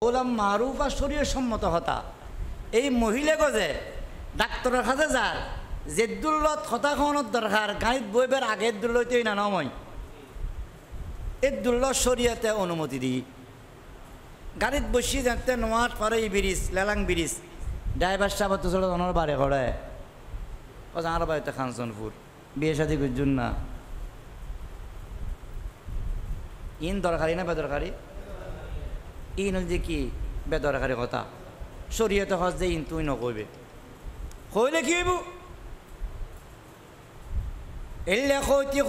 ওলাম মারুফ আর শরীয় সম্মত হতা এই মহিলা গজে ডাক্তারের কাছে যার জেদুল্লত হতা খাওয়ানোর দরকার গাড়িত বইবার আগের দুল্লতেই না নময় এর দুল্ল শরীয়তে অনুমতি দিই গাড়িত বসি যাতে নোয়ার পরে এই ব্রিজ লেলাং ব্রিজ ড্রাইভার সাহেব তো চলে অনর বারে করে ও আর বাড়িতে খানসনপুর বিয়ে শাদী করছুন না ইন দরকারি না বেদরকারি ইন যে কি বেদরকারি কথা শরীয়তে হজ যে ইন তুই নকইবে কইলে কি হইব এলে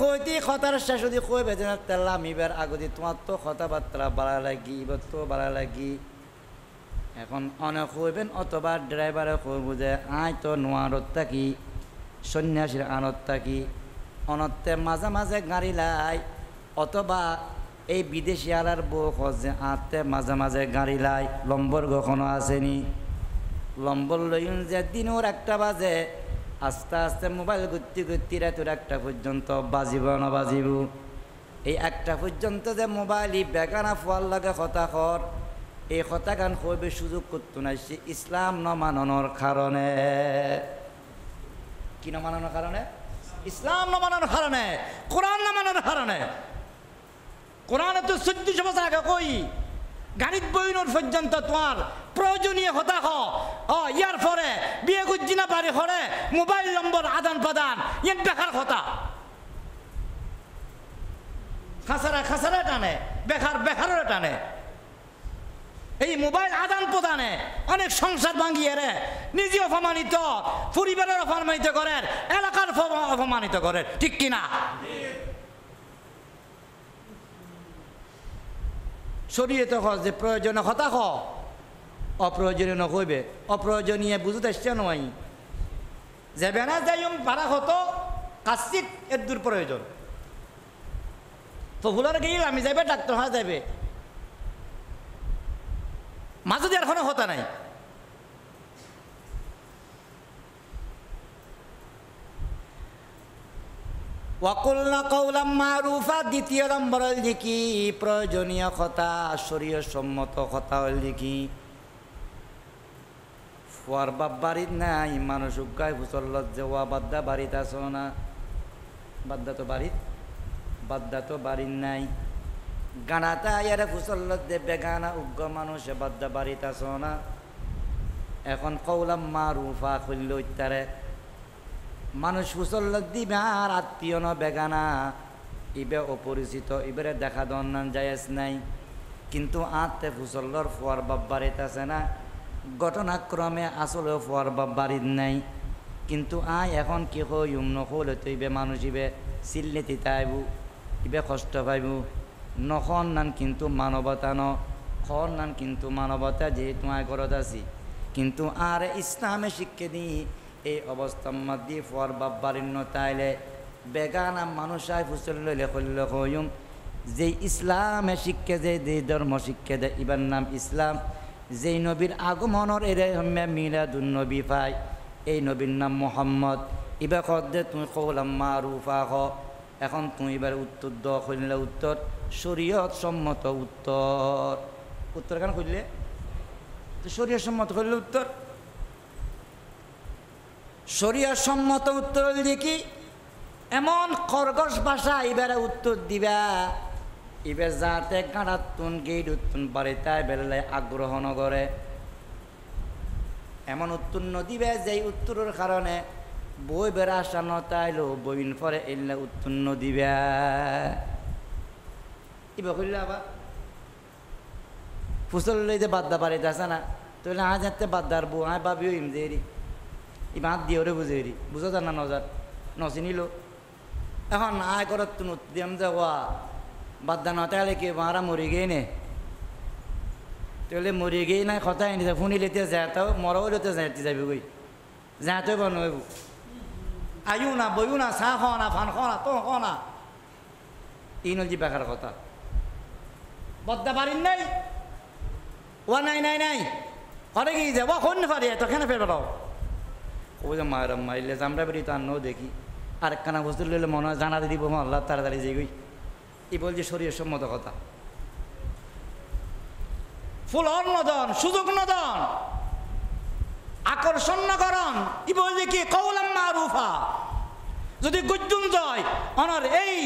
কইতি কথার শেষ যদি কইবে যে তেলাম ইবার আগদি তোমার তো কথাবার্তা বাড়া লাগি এবার তো বাড়া লাগি এখন অনেক কইবেন অথবা ড্রাইভারে কইব যে আয় তো নোয়ারত থাকি সন্ন্যাসীর আনত থাকি অনত্তে মাঝে মাঝে গাড়ি লাই অথবা এই বিদেশি আলার বউ খোঁজে আঁতে মাঝে মাঝে গাড়ি লাই লম্বর কখনো আসেনি লম্বর লইন যে দিনও একটা বাজে আস্তে আস্তে মোবাইল ঘুরতে ঘুরতে রাতের একটা পর্যন্ত বাজিব না বাজিব এই একটা পর্যন্ত যে মোবাইলই বেগানা ফোয়ার লাগে হতাশর এই হতাগান কইবে সুযোগ করতো না সে ইসলাম ন মাননের কারণে কি ন মানানোর কারণে ইসলাম ন মানানোর কারণে কোরআন ন মানানোর কারণে কোরআনে তো 1400 বছর আগে কই গাড়িত বইনোর পর্যন্ত তোমার প্রয়োজনীয় হতা ইয়ার পরে বিয়ে করছি না বাড়ি ঘরে মোবাইল নম্বর আদান প্রদান ইয়ে বেকার কথা খাসারা টানে বেকারের টানে এই মোবাইল আদান প্রদানে অনেক সংসার ভাঙিয়ে রে নিজে অপমানিত পরিবারের অপমানিত করেন এলাকার অপমানিত করেন ঠিক কিনা শরীয়তে হজ যে প্রয়োজনীয় হতা অপ্রয়োজনীয় নকইবে অপ্রয়োজনীয় বুঝতে আসছে নয় যাবে না যাই ভাড়া হতো কাশিক এর দূর প্রয়োজন তো ভুলার গিয়ে আমি যাবে ডাক্তার হওয়া যাবে মাঝে দেওয়ার কোনো হতা নাই ওয়াকুলনা কওলাম মারুফা দ্বিতীয় নম্বর হল কি প্রয়োজনীয় কথা শরীয় সম্মত কথা হল কি ফুয়ার বাপ বাড়িত নাই মানুষ উগায় ফুসল্লত যে ওয়া বাদ্দা বাড়িত আছো না বাদ্দা তো বাড়ির নাই গানাতা ইয়ারে ফুসল্লত যে বেগানা উগ্র মানুষে বাদ্দা বাড়িত আছো না এখন কওলাম মারুফা খুলল ইত্যারে মানুষ ফুসল্লত দিবে আর আত্মীয় ন বেগানা ইবে অপরিচিত ইবারে দেখা দন্নান জায়েজ নাই কিন্তু আত্মে ফুসল্লর ফুয়ার বাপ বাড়িত আছে না ঘটনাক্রমে আসলে ফুয়ার বাপ বাড়িত নাই কিন্তু এখন কি হইম নকলে তো ইবে মানুষ ইবে চিল্লে তিতাইব ইবে কষ্ট পাইব নখন নান কিন্তু মানবতা খন নান কিন্তু মানবতা যেহেতু ঘরত আছি কিন্তু আর ইসলামে শিক্ষা দিই এই অবস্থার মধ্যে ফুয়ার বাপ বাড়ির তাইলে বেগানা মানুষ আয় ফুসল লইলে করলে হইম যে ইসলামে শিক্ষা যে ধর্ম শিক্ষা দেয় ইবার নাম ইসলাম যেই নবীর আগমনের এরে মিলাদুন নবী পাই এই নবীর নাম মোহাম্মদ এবার কদে তুমি কওলাম মারুফা এখন তুমি এবার উত্তর দ খুললে উত্তর শরীয়ত সম্মত উত্তর কেন খুললে তো শরীয়ত সম্মত খুললে উত্তর শরীয়ত সম্মত উত্তর দেখি এমন খরগোশ ভাষা এবারে উত্তর দিবা এবার যাতে গাঁড়াতুন গেট উত্তুন পারে তাই বেলায় আগ্রহ নগরে এমন উত্তর দিবে যেই উত্তরের কারণে বই বেড়া আসা নতাইলো বইন পরে এলে উত্তর দিবে এবার করলে আবার ফুসল লইতে বাদ্দা পারিতে আসে না তাহলে আজ যাতে বাদ্দার বউ আয় ভাবিও ইম যে ইবা হাত দিয়ে ওরে বুঝে বুঝো যান না নজার নচিনিল এখন আয় করত তুন দিয়াম যে ওয়া বাদ্দা নতাইলে কি মারা মরি গেই নে তাহলে মরি গেই নাই কথা এনে শুনি লেতে যাতাও মরাও লেতে যাইতে যাবি গই যাতে বনব আয়ু না বইও না চাহ খাওয়া না ফান খাওয়া না তো খাওয়া না ইনল জি বেকার কথা বদ্দা পারিন নাই ওয়া নাই করে কি যাব কোন পারি তো কেন ফের বেড়াও ও যে মায়েরা মাইলে আমরা বেরি তো আর নো দেখি আর একখানা বস্তু লইলে মনে হয় জানা দিব আল্লাহ তাড়াতাড়ি যে গই এই বলছে শরীর সম্মত কথা ফুলর নদন সুযোগ নদন আকর্ষণ নকরণ ই বলছে কি কওলাম মারুফা যদি গুজ্জুন যায় অনার এই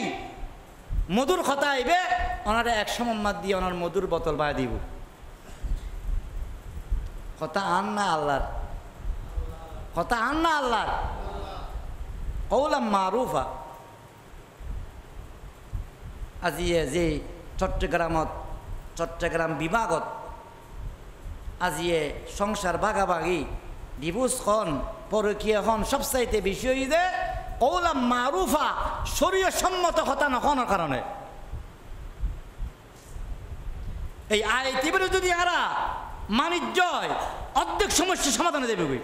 মধুর কথা আইবে ওনারে 100 মোহাম্মদ দিয়ে ওনার মধুর বোতল বাই দিব কথা আন না আল্লাহর কথা আন না আল্লাহর কওলাম মারুফা আজিয়ে যে চট্টগ্রাম বিভাগত আজিয়ে সংসার ভাগাভাগি ডিভোর্স খন পরকীয়া খন সবচাইতে বেশি হই যে কওলাম মারুফা শরীয় সম্মত কথা নখনের কারণে এই আইতিবের যদি আরা মানিজ্য অর্ধেক সমস্যার সমাধানে দেবে কই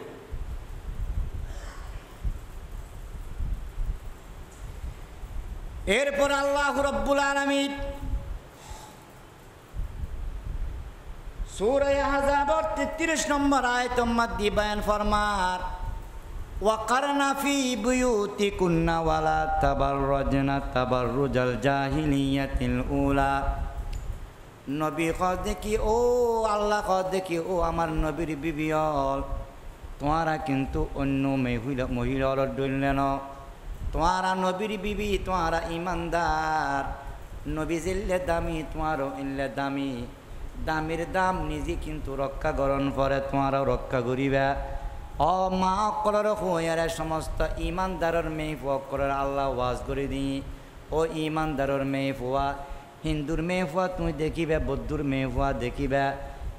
এরপর আল্লাহ রাব্বুল আলামিন সূরা আহজাব 33 নম্বর আয়াতের মধ্যে বয়ান ফরমার ওয়াকারনা ফি বুয়ুতিকুন্না ওয়ালা তাবাররাজনা তাবাররুজাল জাহিলিয়াতিল উলা নবী কয় দেখি ও আল্লাহ কয় দেখি ও আমার নবীর বিবিয়ল তোমারা কিন্তু অন্য মহিলার ডইলেন তোমারা নবীর বিবি তোমারা ইমানদার নবী জিল্লে দামি তোমারও ইল্লে দামি দামের দাম নিজে কিন্তু রক্ষা করণ করে তোমারও রক্ষা করিবা অ মা অকলর হইয়ারে সমস্ত ইমানদারের মেয়ে ফুয়া আল্লাহ ওয়াজ করে দিই ও ইমানদারের মেয়ে ফুয়া হিন্দুর মেয়ে ফুয়া তুমি দেখিবা বৌদ্ধর মেয়ে ফুয়া দেখিবা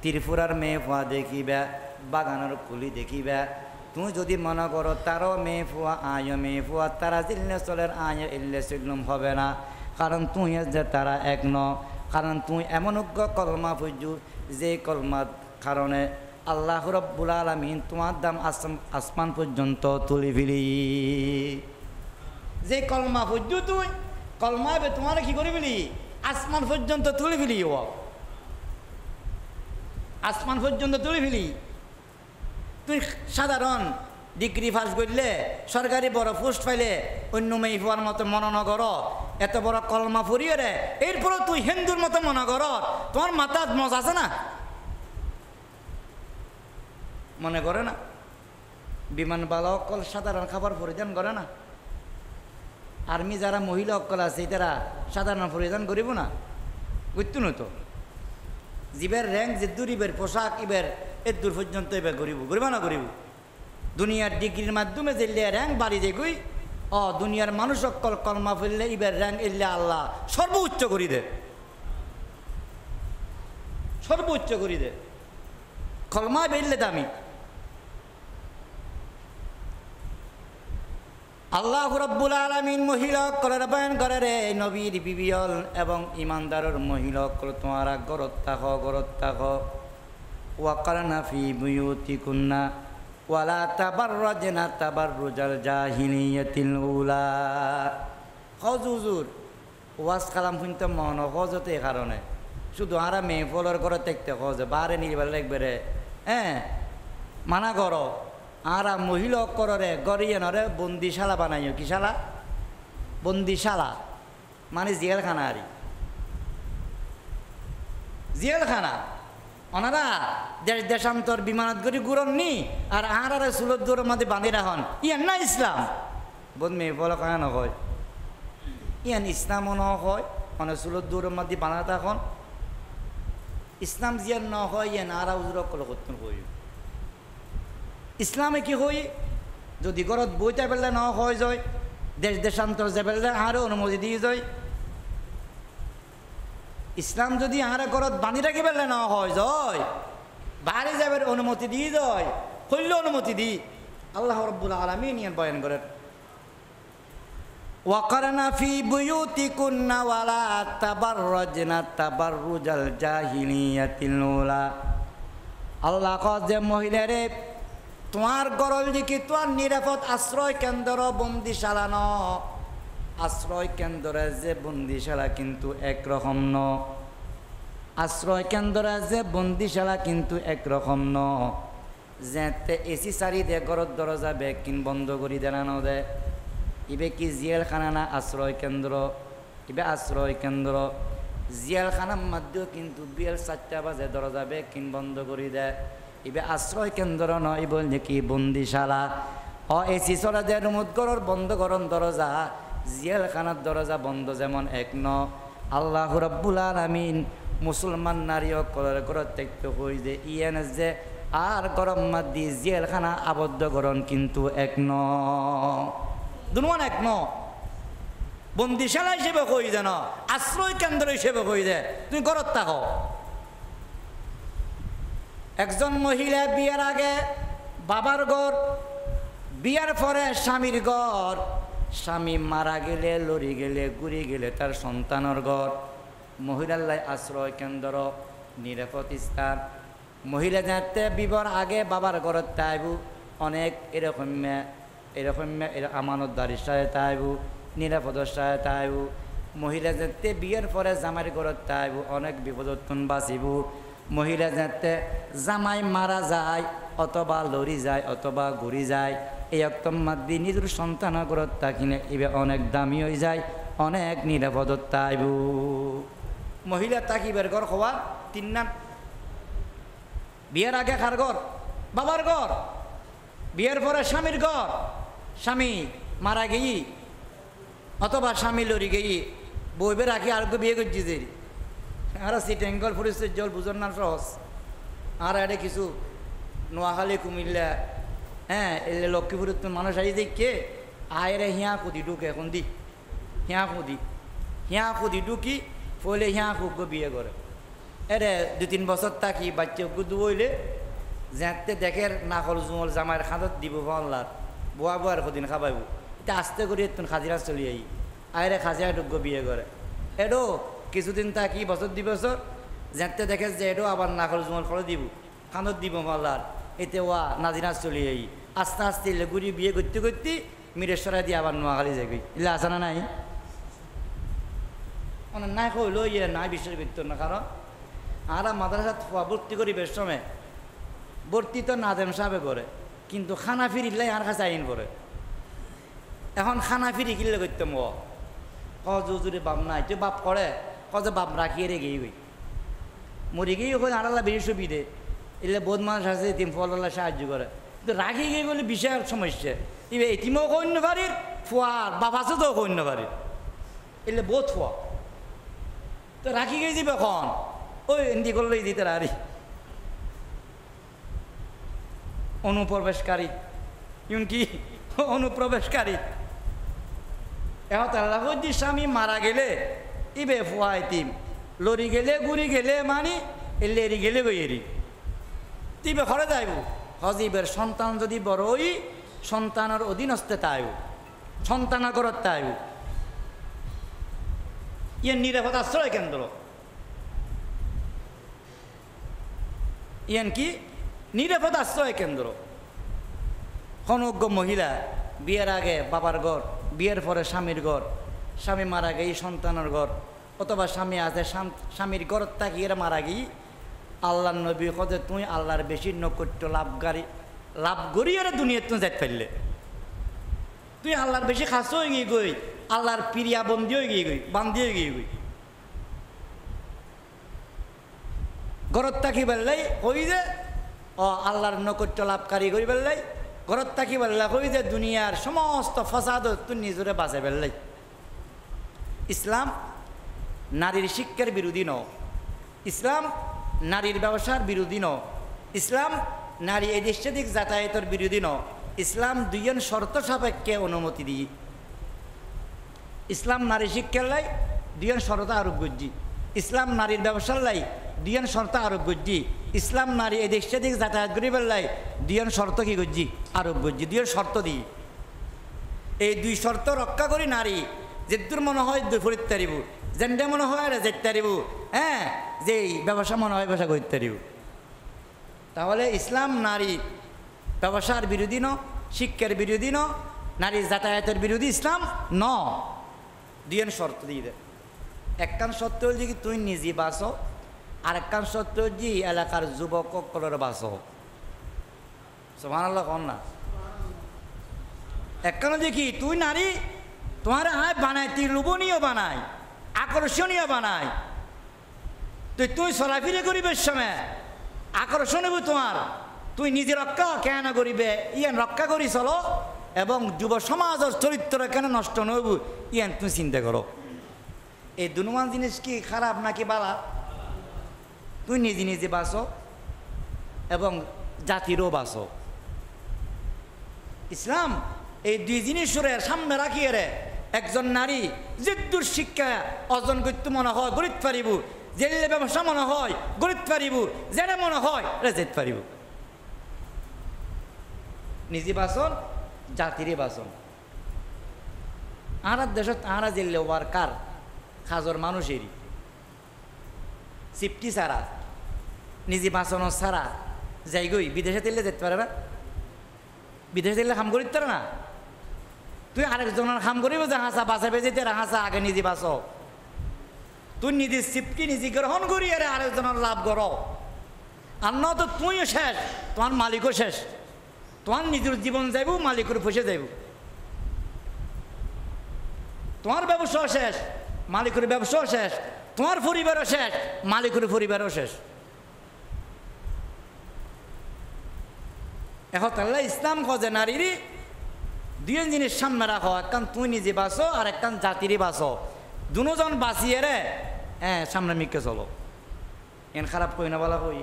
ত্রিপুরার মেয়ে ফুয়া দেখিবা বাগানের কুলি দেখিবা তুমি যদি মনে করো তারও মেয়ে ফুয়া আয় মেয়ে ফুয়া তারা জিল্লে চলের আয় ইল্লে সিল্লুম হবে না কারণ তুই যে তারা এক ন কারণ তুই এমন কলমা ফুজু যে কলমার কারণে আল্লাহ রাব্বুল আলামিন তোমার দাম আসমান পর্যন্ত তুলি ফেলি যে কলমা ফুজু তুই কলমা তোমার কি করে ফেলি আসমান পর্যন্ত তুলি ফেলি ও আসমান পর্যন্ত তুলি ফেলি তুই সাধারণ ডিগ্রি পাস করলে সরকারি বড় পোস্ট পাইলে অন্য মেয়ে হওয়ার মতো মনে না কর এত বড় কলমা ফুরিয়ে রে এরপরও তুই হিন্দুর মতো মনে কর তোমার মাথার মজ আছে না মনে করে না বিমান বালা অকল সাধারণ খাবার পরিধান করে না আর্মি যারা মহিলা অকল আছে তারা সাধারণ পরিধান করিব না বুঝতো না তো জীবের র্যাঙ্ক যে দূরিবের পোশাক ইবের এর দূর পর্যন্ত এবার করিব না করিব দুনিয়ার ডিগ্রির মাধ্যমে যে র্যাঙ্ক বাড়ি দেখুই দুনিয়ার মানুষ অকল কলমা ফেললে ইবের র্যাঙ্ক এলে আল্লাহ সর্বোচ্চ করি দে সর্বোচ্চ করি দে কলমা বেললে দামি আল্লাহ রাব্বুল আলামিন মহিলা কলের বয়ান করে রে নবীর বিবিয়ল এবং ইমানদারের মহিলা কল তোমারা গরত থাক ওয়াকারনা ফি বুয়ুতিকুন্না ওয়ালা তাবাররাজনা তাবাররুজাল জাহিলিয়াতিল উলা হুজুর ওয়াজ কালাম শুনতে মন হজতে কারণে শুধু আরা মেয়ে ফলর করে দেখতে হজে বারে নিবার লাগবে রে হ্যাঁ মানা করো আরা মহিলা করে গরিয়ানরে বন্দিশালা বানাইও কি শালা বন্দিশালা মানে জেলখানা আরি জেলখানা ওনারা দেশ দেশান্তর বিমানত গড়ি গুরন নি আর আহারে সুলত দূরের মধ্যে বাঁধি রাখন ইয়ান না ইসলাম বোধ মেয়ে বলো কেন হয় ইয়ান ইসলামও ন হয় মানে সুলত দূরের মধ্যে বাঁধা থাকুন ইসলাম জিয়ান ন হয় ইয়ান আরা উজুর কল করতেন হই ইসলামে কি হই যদি ঘরত বইতে পেলে ন হয় যায় দেশ দেশান্তর যে পেলে আরও অনুমতি দিয়ে যায় ইসলাম যদি আহারে ঘরত বাঁধি রাখি পেলে ন হয় যায় বাড়ি যাবার অনুমতি দিয়ে যায় হইল অনুমতি দি আল্লাহ রাব্বুল আলামিন ইয়ান বয়ান করেন ওয়াকারনা ফি বুয়ুতিকুন্না ওয়ালা তাবাররাজনা তাবাররুজাল জাহিলিয়াতিল উলা আল্লাহ কয় যে মহিলারে তোমার গরল দিকে তোমার নিরাপদ আশ্রয় কেন্দ্র বন্দিশালা ন আশ্রয় কেন্দ্রে যে বন্দিশালা কিন্তু একরকম ন আশ্রয় কেন্দ্রে যে বন্দিশালা কিন্তু একরকম ন যেতে এসি সারি দে ঘরত দরজা বেগ কিন বন্ধ করি দেনানো দে ইবে কি জেলখানা না আশ্রয় কেন্দ্র ইবে আশ্রয় কেন্দ্র জিয়ালখানার মধ্যেও কিন্তু বিয়ের 4টা বাজে দরজা বেকিন বন্ধ করে দেয়। এবার আশ্রয় কেন্দ্র নয়, বলছে কি বন্দিশালা। এসি চলে দেয় রুমত গরর বন্ধ করন দরজা, জিয়ালখানার দরজা বন্ধ যেমন এক ন। আল্লাহ রাব্বুল আলামিন মুসলমান নারী কলর করে ত্যাক্ত হই যে ইয়েন যে আর গরম মাদি জেলখানা আবদ্ধকরণ কিন্তু এক ন, দুনুয়ান এক ন। বন্দিশালা হিসেবে কই যেন, আশ্রয় কেন্দ্র হিসেবে কই যে তুমি ঘরত থাকো। একজন মহিলা বিয়ের আগে বাবার ঘর, বিয়ার পরে স্বামীর ঘর, স্বামী মারা গেলে লড়ি গেলে গুড়ি গেলে তার সন্তানের ঘর। মহিলার আশ্রয় কেন্দ্র, নিরাপদ স্থান। মহিলা যাতে বিবর আগে বাবার ঘরত তাইবু অনেক এরকম আমানতদারির সাথে তাইবু, নিরাপদের সাথে তাইবু। মহিলা যাতে বিয়ের পরে জামাইয়ের ঘরত তাইবু অনেক বিপদত্তন বাঁচিবু। মহিলা যাতে জামাই মারা যায় অথবা লড়ি যায় অথবা ঘুরি যায়, এই অক্তম মাদি নিজের সন্তানের ঘরত থাকিলে এবার অনেক দামি হয়ে যায়, অনেক নিরাপদত তাইবু। মহিলা তাকিবের ঘর হওয়া 3 নাম। বিয়ের আগে কার ঘর? বাবার ঘর। বিয়ের পরে স্বামীর ঘর, স্বামী মারা গেই অথবা স্বামী লড়ি গেই বইবে রাখি আর বিয়ে করছি যে আর সিটেঙ্গল পরিস্থিতির জল বুঝন না সহজ। আর এটা কিছু নোয়াখালী কুমিল্লা এলে লক্ষ্মীপুরের তো মানুষ আই দেখে আয়ের হিয়া খুদি ঢুকে এখন দি হিয়া খুদি ঢুকি ফলে হিয়া খুব বিয়ে করে। এরে 2-3 বছর থাকি বাচ্চা দুইলে যাতে দেখে নাকল জুমল জামাইয়ের খাদত দিব পাল্লার বোয়া বোয়ার কদিন খাবাইব, এটা আস্তে করে তুমি খাজিরা চলি আই আয়রে খাজিরা ঢুকবো বিয়ে করে। এডো কিছুদিন থাকি বছর 2 বছর যাতে দেখে যে এডো আবার নাকল জুমল ফলে দিব খাদত দিব পাল্লার, এতে ওয়া নাজিরা চলি আই আস্তে আস্তে গুড়ি বিয়ে করতে করতে মিরেশ্বরা দিয়ে আবার নোয়াখালী যাবি। এলে আসে না নাই? নাই কইলো ইয়ে নাই বিশ্বাস করতো না। কারণ আর মাদ্রাসাত ভর্তি করিবের সময় ভর্তি তো নাজেম সাহেবে করে, কিন্তু খানা ফিরিলাই আর কাছে আইন পড়ে। এখন খানা ফিরি কিনলে করতাম জুজুরে বাপ নাই, তুই বাপ করে যে বাপ রাখিয়ে রে গেই গই মরি গিয়ে ওখানে আড়াল্লা বেশি সুবিধে এলে বোধ মানুষ আছে এতিম ফল্লা সাহায্য করে, কিন্তু রাখি গিয়ে গেলে বিশাল সমস্যা। এবার এতিমও কন্য পারির ফুয়ার বাপ আছে তো কন্য পারির এলে বোধ ফুয়া তো রাখি গিয়ে দিবে এখন ওই এন্দি করলেই দিতে আরে অনুপ্রবেশকারী কি অনুপ্রবেশকারী। এখন আল্লাহ যদি স্বামী মারা গেলে ইবে ফুয়া এতিম লড়ি গেলে গুড়ি গেলে মানে এলে এরি গেলে গই এরি তিবে ঘরে যাইব। হজিবের সন্তান যদি বড়ই সন্তানের অধীনস্থে তাইব, সন্তানা করত তাইব। ইয়ের নিরাপদ আশ্রয় কেন্দ্র, ইয়ান কি নিরাপদ আশ্রয় কেন্দ্র। অনজ্ঞ মহিলা বিয়ের আগে বাবার ঘর, বিয়ের পরে স্বামীর ঘর, স্বামী মারা গেই সন্তানের ঘর, অথবা স্বামী আছে স্বামীর ঘর তাকিয়ে মারা গিয়ে আল্লাহ নবী কদে তুই আল্লাহর বেশি নৈকট্য লাভ করিয়ারে দুনিয়া তুই যাই ফেললে তুই আল্লাহর বেশি খাস হয়ে গিয়ে গই, আল্লাহর প্রিয়া বন্দি হয়ে গিয়ে গই, বান্দি হয়ে গিয়ে গই। ঘরত থাকি বেললাই কই যে আল্লাহর নৈকট্য লাভকারী করি বেললাই, ঘরত থাকি বেললা কই যে দুনিয়ার সমস্ত ফসাদ তুই নিজরে বাঁচে বেললাই। ইসলাম নারীর শিক্ষার বিরোধী ন, ইসলাম নারীর ব্যবসার বিরোধী ন, ইসলাম নারী এদিক সেদিক যাতায়াতের বিরোধী ন। ইসলাম দুইজন শর্ত সাপেক্ষে অনুমতি দিই। ইসলাম নারী শিক্ষার লাই দুইজন শর্ত আরোপ করছি, ইসলাম নারীর ব্যবসার লাই দুইজন শর্ত আরোপ করছি, ইসলাম নারী এদিক সেদিক যাতায়াত করি বেললাই দুইজন শর্ত কি করছি আরোপ করছি, দুইজন শর্ত দিই। এই 2 শর্ত রক্ষা করি নারী যেদূর মনে হয় ফরিদ তারিব, যেটা মনে হয় আর যেতে তারিব, যে ব্যবসা মনে হয় ব্যবসা করতে তারিব। তাহলে ইসলাম নারী ব্যবসার বিরোধী ন, শিক্ষার বিরোধী ন, নারীর যাতায়াতের বিরোধী ইসলাম ন। দুইজন শর্ত দিয়ে দেয়। একখান সত্য হল যে কি তুই নিজে বাঁচো, আর একখান সত্য যে এলাকার যুবক সকলের বাঁচো। সুবহানাল্লাহ কন না। একখান যে কি তুই নারী তোমার আয় বানায়, তুই লোভনীয় বানায়, আকর্ষণীয় বানায়, তুই চলাফিরে করিবের সময় আকর্ষণ হইব তোমার, তুই নিজে রক্ষা কেন করিবে ইয়ান রক্ষা করি চলো, এবং যুব সমাজের চরিত্র কেন নষ্ট নইব ইয়ান তুমি চিন্তা করো। এই দুনুমান জিনিস কি খারাপ নাকি বালা? তুই নিজে নিজে বাঁচো এবং জাতিরও বাঁচো। ইসলাম এই দুই জিনিসের সামনে রাখিয়ে রে একজন নারী যে দূর শিক্ষা অর্জন করতে মনে হয় গড়িতে পারিব, জেলে ব্যবসা মনে হয় গড়িতে পারিব, যেটা মনে হয় এটা যেতে পারিব। নিজে বাঁচন জাতিরে বাঁচন। আর দেশত আরা জেলে ওয়ার্কার খাজর মানুষেরই সিফটি ছাড়া নিজে বাঁচানো ছাড়া যাইগই বিদেশে তেলে যেতে পারে না, বিদেশে তেলে কাম করিতে পারে না। তুই আরেকজনের কাম করিব যে হাসা বাঁচাবে যেতে হাসা আগে নিজে বাঁচ, তুই নিজে সিফটি নিজে গ্রহণ করি আরে আরেকজনের লাভ কর। আর ন তো তুইও শেষ, তোমার মালিকও শেষ, তোমার নিজের জীবন যাইব মালিকের ফসে যাইব, তোমার ব্যবসাও শেষ মালিকের ব্যবসাও শেষ, তোমার পরিবারও শেষ মালিকের পরিবারও শেষ। এখন তাহলে ইসলাম খোঁজে নারীর দুই জিনিস সামনে রাখো, একখান তুই নিজে বাঁচো আর একখান জাতিরই বাঁচো, দুজন বাঁচিয়ে রে হ্যাঁ সামনে মিকে চলো। এন খারাপ কই না বলা কই।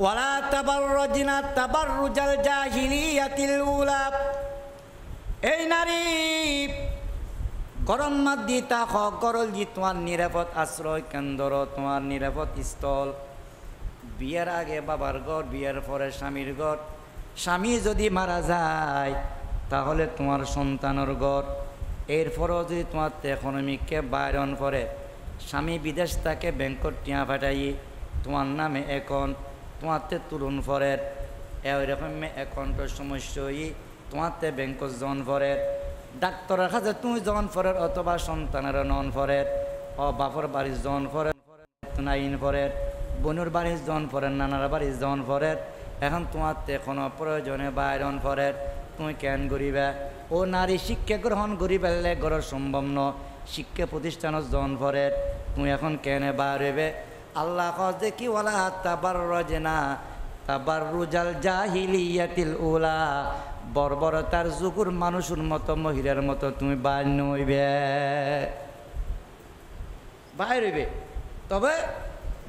ওয়ালা তাবাররুজনা তাবাররুজাল জাহিলিয়াতিল উলা, এই নারী গরম মাত দি তা গরল জি তোমার নিরাপদ আশ্রয় কেন্দ্র, তোমার নিরাপদ স্থল। বিয়ের আগে বাবার ঘর, বিয়ের পরে স্বামীর ঘর, স্বামী যদি মারা যায় তাহলে তোমার সন্তানের ঘর। এরপরও যদি তোমার ইকোনমিককে বাইরন করে, স্বামী বিদেশ তাকে ব্যাংকর টিয়া ফাটাই তোমার নামে অ্যাকাউন্ট তোমারতে তুলুন ফরের, এরকম অ্যাকাউন্টের সমস্যা তোমারতে ব্যাংকর জন ফরের, ডাক্তারের কাছে তুমি জন ফরের অথবা সন্তানের নন ফরের, ও বাপর বাড়ির জন ফরের নাইন ফরের, বনুর বাড়ির জন ফরের, নানার বাড়ির জন ফরের। এখন তোমারতে কোনো প্রয়োজনে বাইরন ফরের, তুমি কেন করিবে? ও নারী শিক্ষা গ্রহণ করি পেলে গড় সম্ভব ন, শিক্ষা প্রতিষ্ঠানের জন ফরের, তুমি এখন কেন বাইরবে? আল্লাহ কজে কি ওয়ালা তাবাররুজনা তাবাররুজাল জাহিলিয়াতিল উলা, বর্বরতার যুগুর মানুষের মতো মহিলার মতো তুমি বাইর নইবে, বাইর হইবে। তবে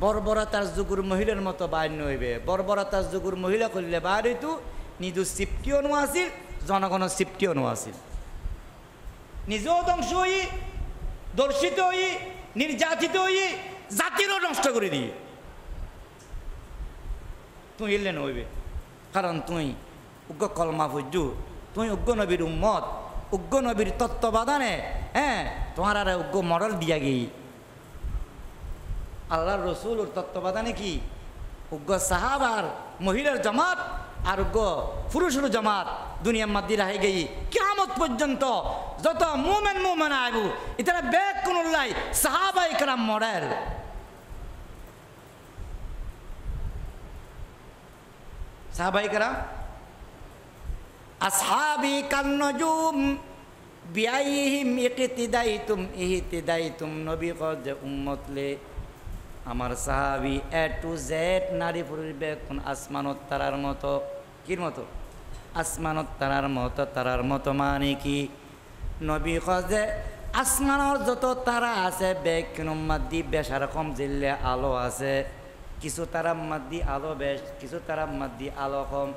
বর্বরতার যুগুর মহিলার মতো বাইর নইবে। বর্বরতার যুগুর মহিলা করলে বাইর হইতো নিজের সিফটিও নো আসিল, জনগণের সিফটিও নো আসিল, নিজেও ধ্বংস হই, দর্শিত হই, নির্যাতিত হই, জাতিরও নষ্ট করে দিয়ে তুই এলে নইবে। কারণ তুই উগ্র কলমা ফুজু, তুই উগ্র নবীর উম্মত, উগ্র নবীর তত্ত্বাবধানে হ্যাঁ তোমার আর উগ্র মডেল দিয়া গিয়ে আল্লাহর রসুল তত্ত্বাবধানে কি উগ্র সাহাবার মহিলার জামাত আর উগ্র পুরুষের জামাত দুনিয়ার মধ্যে রাহে গেই কিয়ামত পর্যন্ত যত মুমেন আইব এটা বেক কোনলাই সাহাবায়ে কেরাম মডেল। সাহাবায়ে কেরাম আসহাবি কান্নজুম বিআইহিম ইহতিদাইতুম, নবী কজ উম্মতলে আমার সাহাবি এ টু জেড নারী পরিবে কোন আসমানত তারার মতো। কির মতো? আসমানত তারার মতো মানে কি? নবী কজে আসমানের যত তারা আছে বেগ মাদ্দি বেশার কম জিল্লে আলো আছে, কিছু তারা মাদ্দি আলো বেশ, কিছু তারা মাদ্দি আলো কম,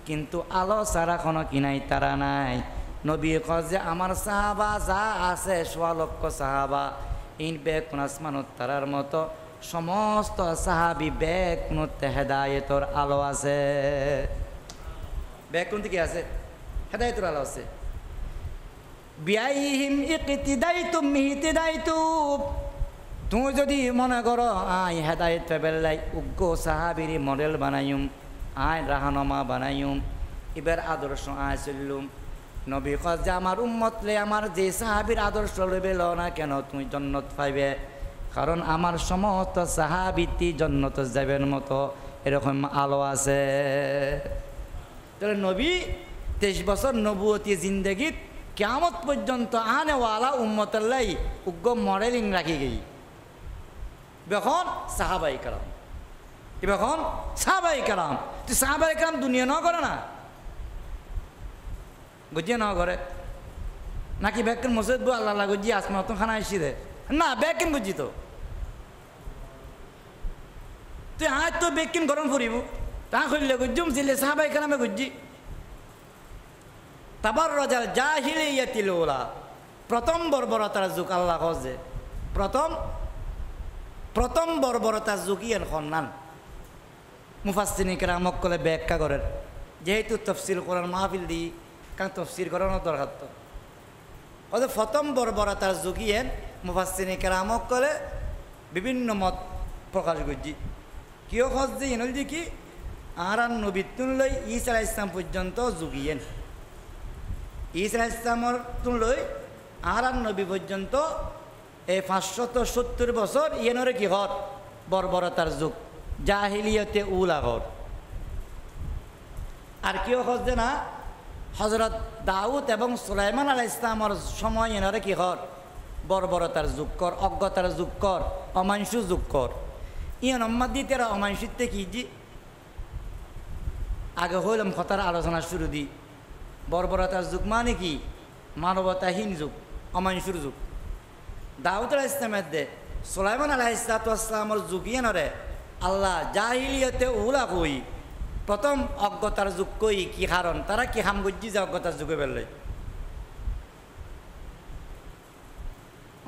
কিন্তু আলো ছাড়া কোনো কিনাই তারা নাই। নবী কজে আমার সাহাবা যা আছে ১৬ লক্ষ সাহাবা ইন বেগ কোন আসমানত তারার মতো, সমস্ত সাহাবি বেগ কোনতে হেদায়েতর আলো আছে। বেগ কোনতে কি আছে? হেদায়েতর আলো আছে। বিআইহিম ইকতিদাইতুম ইহতিদাইতুম, তুমি যদি মনে করো আই হেদায়েত পেবেলাই উগ্র সাহাবির মডেল বানাইম, আই রাহানমা বানাইম, এবার আদর্শ আয় চললুম। নবী কজ যে আমার উম্মতলে আমার যে সাহাবির আদর্শ লইবে ল না কেন তুমি জান্নাত পাইবে, কারণ আমার সমস্ত সাহাবিতি জান্নাত যাবেন মতো এরকম আলো আছে। তাহলে নবী 23 বছর নবুয়তি জিন্দেগিত কিয়ামত পর্যন্ত আনেওয়ালা উম্মতের লাই উগ্র মডেলিং রাখি গই। এখন সাহাবাই কালাম এখন সাহাবাই কালাম তুই সাহাবাই কালাম দুনিয়া ন করে না গুজিয়ে ন করে নাকি ব্যাগকেন মসজিদ বউ আল্লাহ গুজি আসমা তো খানা এসি দে না ব্যাগকেন গুজি তো তুই আজ তো বেকিন গরম ফুরিব তা খুললে গুজুম ছিলে সাহাবাই কালামে গুজি তাবার রাজাল জাহিলিয়াতিল উলা প্রথম বর্বরতার যুগ আল্লাহ কজে প্রথম বর্বরতার যুগই এর সন্ধান মুফাসসিরিন কেরামক কলে ব্যাখ্যা করেন যেহেতু তফসির করার মাহফিল দিই কারণ তফসির করানো দরকার তো অর্থাৎ প্রথম বর্বরতার যুগই এর মুফাসসিরিন কেরামক কলে বিভিন্ন মত প্রকাশ করছি কিয় খোঁজ যে এনল যে কি আর নবীতুন লই ঈসা আলাইহিস সালাম পর্যন্ত যুগিয়েন ঈসা আলাইহিস সালামর তুন লই আর নবী পর্যন্ত এই 570 বছর ইয়েনরে কি হর বর্বরতার যুগ জাহিলিয়তে উলা হর আর কেউ হচ্ছে না হজরত দাউদ এবং সুলাইমান আলাইহিস সালামর সময় এনরে কি হর বর্বরতার যুগ কর অজ্ঞতার যুগ কর অমানুষ যুগ কর ইয়ে নম্বর দিয়ে তেরা অমানুষিতে কি জি আগে হইলাম কথার আলোচনা শুরু দি বর্বরতার যুগ মানে কি মানবতাহীন যুগ অমানুষের যুগ দাউদ আলাইহিস সালামের দে সুলাইমান আলাইহিস সালামের যুগ ইয়েনরে আল্লাহ জাহিলিয়তে উলা কই প্রথম অজ্ঞতার যুগ কই কি কারণ তারা কি হাম গজ্জি যে অজ্ঞতার যুগে বেরলে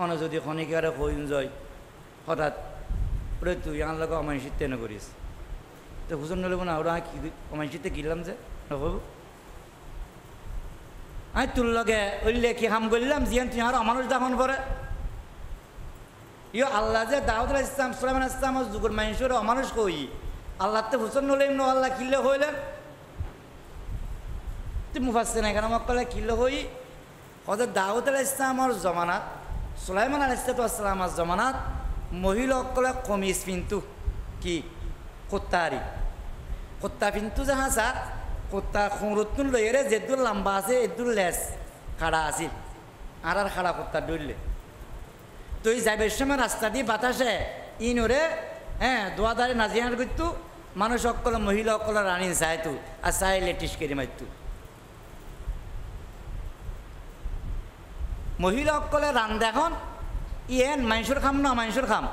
অন যদি খনিকারে কইন যায় হঠাৎ ওরে তুই আন লোক অমানুষিতে ন করিস তো হুজুর নলেব না ওরা কি অমানুষিতে গিলাম যে নকব আমি তোর লগে ওইলে কি হাম করলাম জিয়ান তুই আর অমানুষ দাফন করে ইয়ে আল্লাহ যে দাউদ আলাইহিস সালাম সুলাইমান আলাইহিস সালামের যুগের মানুষের অমানুষ কই আল্লাহ তো হুসন নলেম ন আল্লাহ কিল্লে হইলেন তুই মুফাসসিরিন কেরামক কলে কিল্লে হই হযরত দাউদ আলাইহিস সালামের জমানাত সুলাইমান আলাইহিস সালামের জমানাত মহিলাসকলে কমিজ পিন্তু কি কুত্তা পিন্তু যাহা চা কুত্তা খুঁড়তুন লইরে যেদুর লম্বা আছে এদুর লেস খাড়া আছিল আর খাড়া কুত্তা ডরলে তুই যাইবার সময় রাস্তা দিয়ে বাতাসে ইনরে হ্যাঁ দোয়াদারে নাজিয়ার করতু মানুষ সকলে মহিলা সকলে রানী চাইতু আর চাইলে টিসকেরি মারতু মহিলা সকলে রান দেখুন ইয়েন মানুষের খাম না মানুষের খাম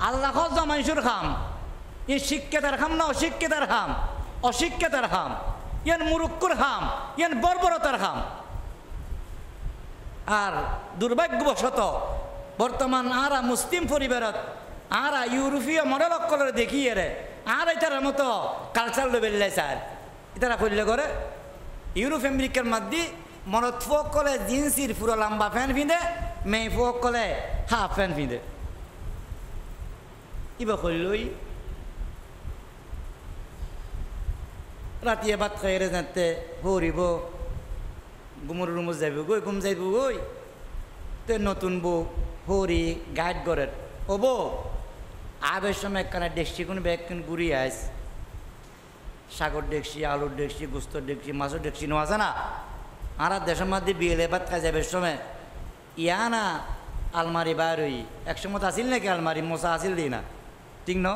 আল্লাহ যা মানুষের খাম ই শিক্ষিতার খাম না অশিক্ষিতার খাম অশিক্ষিতার খাম ইয়ান মুরুক্কুর খাম ইয়ান বর্বরতার খাম আর দুর্ভাগ্যবশত বর্তমান আরা মুসলিম পরিবারত আরা ইউরোপীয় মডেল অকলের দেখিয়ে রে আর এটার মতো কালচার লেভেলে স্যার এটারা করলে করে ইউরোপ আমেরিকার মধ্যে মরদ ফোক কলে জিন্সির পুরো লম্বা ফ্যান পিঁধে মেয়ে ফোক কলে হাফ ফ্যান পিঁধে ইবা করলই রাতিয়ে ভাত খাই যাতে হরিব গুমর রুমো যাইব গই ঘুম যাইব গই তো নতুন বউ হরি গাইড গড়ের ও বউ আগের সময় একখানা ডেকসি কোন ব্যাগ কোন ঘুরিয়ে আইস সাগর ডেকসি আলুর ডেকসি গুস্তর ডেকসি মাছের ডেকসি নো আছে না আর দেশের মধ্যে বিয়েলে ভাত খাই যাবে সময় ইয়া না আলমারি বাইর হই একসময় আসিল নাকি আলমারি মশা আসিল দি না ঠিক ন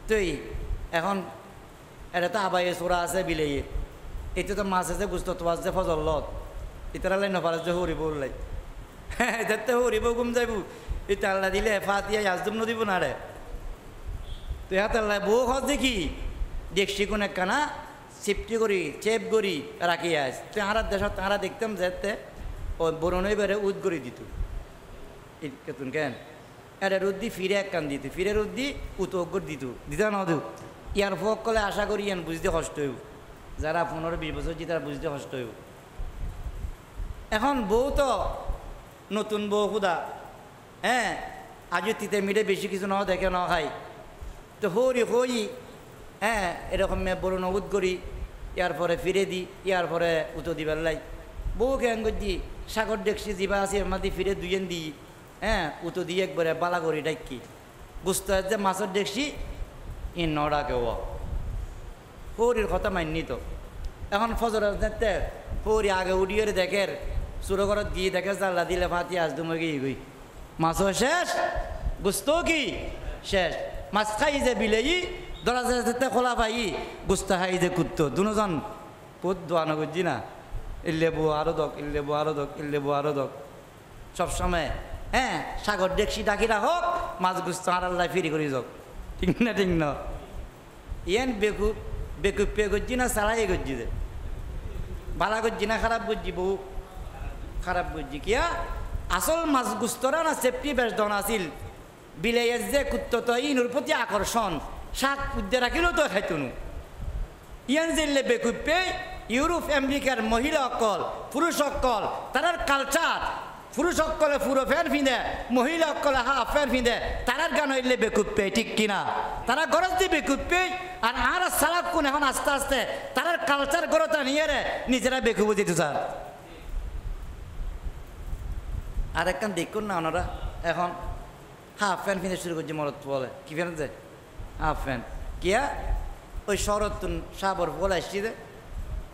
তুই এখন এটা তো আবাই চোরা আছে বিলেই এতে তো মাছ আছে গুস্ত তো আছে ফজল লত ইতারালাই নফারে যে হরিব উল্লাই হ্যাঁ এতে হরিব ঘুম যাইব এই তাল্লা দিলে ফাতিয়া আজদুম নদীব না রে তুই হ্যাঁ তাল্লা বউ হজ দেখি দেখছি কোন একখানা সিফটি করি চেপ করি রাখি আস তুই আর দেশত তারা দেখতাম যেতে ও বরণই বেড়ে উদ করে দিত কেতুন কেন এটা রুদ্দি ফিরে এক কান দিত ফিরে রুদ্দি উতগ্গর দিত দিত না দু ইয়ার ফোক কলে আশা করি ইয়ান বুঝতে কষ্ট হইব যারা 15-20 বছর যে তারা বুঝতে কষ্ট হইব এখন বউ তো নতুন বউ খুদা হ্যাঁ আজও তিতে মিটে বেশি কিছু নাও দেখে না খাই তো হরি হই হ্যাঁ এরকম বড় নবুদ করি ইয়ার পরে ফিরে দিই ইয়ার পরে উতো দিবার লাই বউ কেন করছি সাগর দেখছি জিবা আছে এর মধ্যে ফিরে দুইয়েন দিই হ্যাঁ উতো দিয়ে একবারে বালা করি ডাকি বুঝতে হয় যে মাছের দেখছি ই নড়া কেউ হরির কথা মাননি তো এখন ফজর দেখতে হরি আগে উঠিয়ে দেখের সুরগরত গিয়ে দেখে জাল্লা দিলে ফাতি আজ দুমে গিয়ে গই মাছও শেষ গুস্ত কি শেষ মাছ খাই যে বিলেই দরাজা খোলা পাই গুস্ত খাই যে কুত্তো দুজন পুত দোয়ানো বুঝছি না ইল্লেবু আরো দক ইল্লেবু আরো দক ইল্লেবু আরো দক সবসময় হ্যাঁ সাগর ডেকসি ডাকি রাখক মাছ গুস্ত আর আল্লাহ ফিরি করি যাক ঠিক না ইয়েন বেকু বেকু পে করছি না সারাই করছি যে ভালা করছি না খারাপ বুঝছি বহু খারাপ বুঝছি কিয়া আসল মাছ গুস্তরা না সেফটি বেশ দন আছিল বিলাইয়ের যে কুত্ত তো ইনুর প্রতি আকর্ষণ শাক উদ্যে রাখিলেও তো খাইতনু ইয়ান জিল্লে বেকুপে ইউরোপ আমেরিকার মহিলা অকল পুরুষ অকল তারার কালচার পুরুষ অকলে পুরো ফ্যান ফিঁদে মহিলা অকলে হাফ ফ্যান ফিঁদে তারার গান হইলে বেকুপে ঠিক কিনা তারা গরজ দিয়ে বেকুপে আর সালাক কোন এখন আস্তে আস্তে তারার কালচার গড়তা নিয়ে রে নিজেরা বেকুবু দিত স্যার আর একখান দেখুন না ওনারা এখন হাফ প্যান্ট ফিনে শুরু করছে মরত বলে কি ফ্যান যে হাফ প্যান্ট কিয়া ওই শরতুন সাবর বলে আসছি যে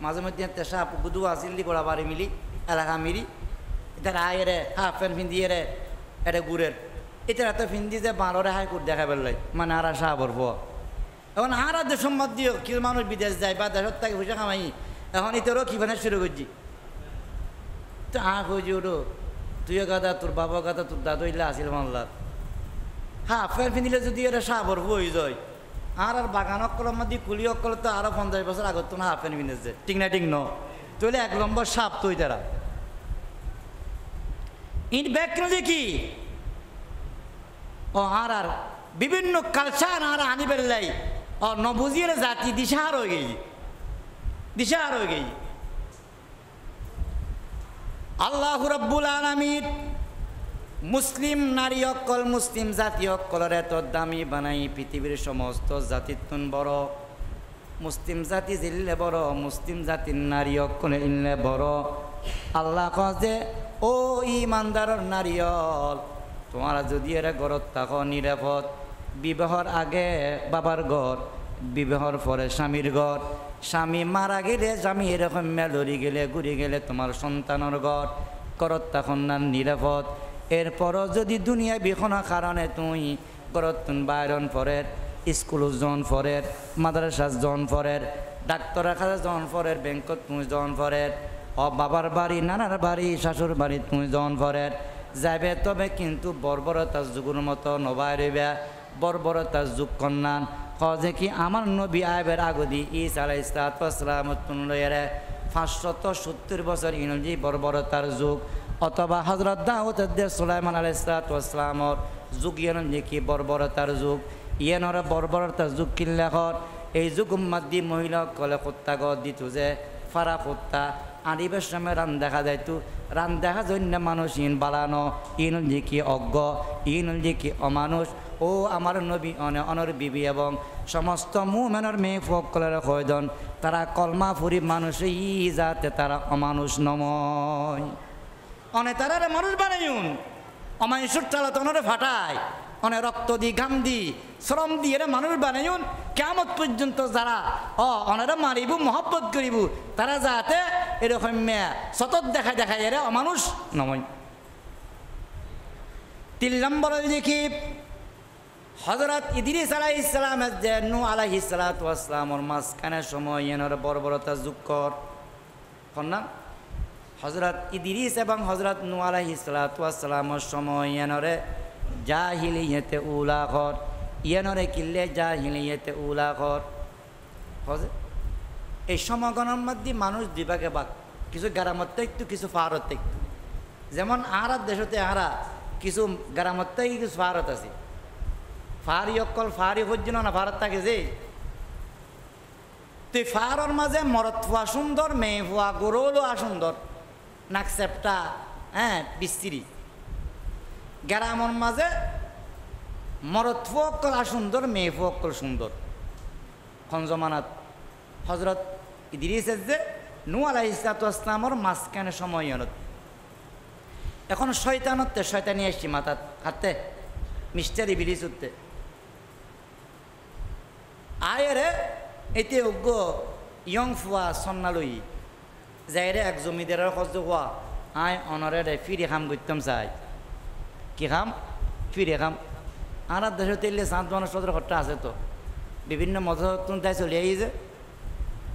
মাঝে মধ্যে সাপ গুদু আসিলি গোড়া বাড়ি মিলি এলাকা মিলি এটা আয় রে হাফ প্যান্ট ফিন্দিয়ে রে এটা গুড়ের এটা এত ফিন্দি যে বারোরে হাই কুট দেখা পেলাই মানে আর সাবর ফোয়া এখন আর দেশের মধ্যে কিছু মানুষ বিদেশ যায় বা দেশের থেকে পয়সা কামাই এখন এটারও কি ফেনে শুরু করছি তো হয়েছি ওটো তুইও গাদা তোর বাবা গাদা তোর দাদু ইল্লা আসিল মানলার হাফ প্যান্ট ফিন্দিলে যদি এটা সাবর হয়ে যায় আর বাগান অকলের মধ্যে কুলি অকল তো আরো 50 বছর আগত তো না হাফ প্যান্ট ফিনেছে ঠিক না ঠিক ন তাহলে 1 নম্বর সাপ তুই তারা ইন ব্যাকগ্রাউন্ডে কি ও আর বিভিন্ন কালচার আর আনি বেলাই ও নবুজির জাতি দিশাহার হয়ে গেছি দিশাহার হয়ে গেছি আল্লাহ রাব্বুল আলামিন মুসলিম নারী অকল মুসলিম জাতি অকলের এত দামি বানাই পৃথিবীর সমস্ত জাতির তুন বড় মুসলিম জাতি জিল্লে বড় মুসলিম জাতির নারী অকলে ইল্লে বড় আল্লাহ কয়ে ও ইমানদারর নারীল তোমারা যদি এরা ঘরত থাকো নিরাপদ বিবাহর আগে বাবার ঘর বিবাহর পরে স্বামীর ঘর স্বামী মারা গেলে স্বামী এরকম মেলরি গেলে ঘুরে গেলে তোমার সন্তানের ঘর ঘরত তখন না নিরাপদ এরপরও যদি দুনিয়া বিখনের কারণে তুই ঘরত বাইরন পরের স্কুল জন ফরের মাদ্রাসা জন ফরের ডাক্তারের কাছে জন ফরের ব্যাংকত তুই জন ফরের ও বাবার বাড়ি নানার বাড়ি শাশুর বাড়ি তুই জন ফরের যাবে তবে কিন্তু বর্বরতার যুগের মতো নবাই রইবে বর্বরতার যুগ কন্যান যে কি আমার নবী আইবের আগদি ঈসা আলাইহিস সালাম লইয়ারে 570 বছর ইনজি বর্বরতার যুগ অথবা হযরত দাউদ সুলাইমান আলাইহিস সালামর যুগ ইয়ান কি বর্বরতার যুগ ইয়ানর বর্বরতার যুগ কিল্লাখর এই যুগ মাদ্দি মহিলা কলে হত্যা গদ দিত যে ফারা হত্যা আদিবের সময় রান দেখা যাইতো রান দেখা জন্য মানুষ ইন বালানো ইন যে কি অজ্ঞ ইন যে কি অমানুষ ও আমার নবী অনর বিবি এবং সমস্ত মুমিনের মেয়ে ফকলের কয়জন তারা কলমা ফুরি মানুষই যাতে তারা অমানুষ নময় অনে তারা মানুষ বানাইন অমানুষের চালাতনরে ফাটায় অনে রক্ত দি ঘাম দি শ্রম দিয়ে মানুষ বানাইন কিয়ামত পর্যন্ত যারা অনেরা মারিব মহব্বত করিব তারা যাতে এরকম মেয়া সতত দেখা এরা অমানুষ নময় 3 নম্বর দেখি হযরত ইদ্রিস আলাইহিস সালাম যে নূহ আলাইহিস সালাতু ওয়াস সালামর মাঝখানে সময় এনর বর্বরতা যুগ কর না হযরত ইদ্রিস এবং হযরত নূহ আলাইহিস সালাতু ওয়াস সালামর সময় এনরে জাহিলিয়াতে উলা কর এনরে কিল্লে জাহিলিয়াতে উলা কর হযে এই সমাগমের মধ্যে মানুষ দুভাগে ভাগ কিছু গ্রামতে একটু কিছু ফারত একটু যেমন আরা দেশতে আরা কিছু গ্রামতে কিছু ফারত আছে ফারি অকল ফারি হজ্জন না ভারত থাকে যে তুই ফারর মাঝে মরত ফুয়া সুন্দর মেয়ে ফুয়া গরুলো সুন্দর নাক চেপটা হ্যাঁ বিস্তিরি গ্রামর মাঝে মরত ফুয়া অকল সুন্দর মেয়ে ফুয়া অকল সুন্দর খঞ্জমানাত হজরত ইদ্রিসের যে নূহ আলাইহিস সালামের মাঝখানে সময় এখন শয়তানি আসছি মাথাত হাতে মিস্টার ইবলিস উঠতে আয়েরে এতে উগ্র ইয়ং ফুয়া সন্নালই যাইরে এক জমিদারের খোঁজ হওয়া আয় অনরে ফিরে খাম করতাম চাই কি খাম ফিরে খাম আর দেশে তেলে সাত মানুষ সদর ঘরটা আছে তো বিভিন্ন মতন তাই চলে যে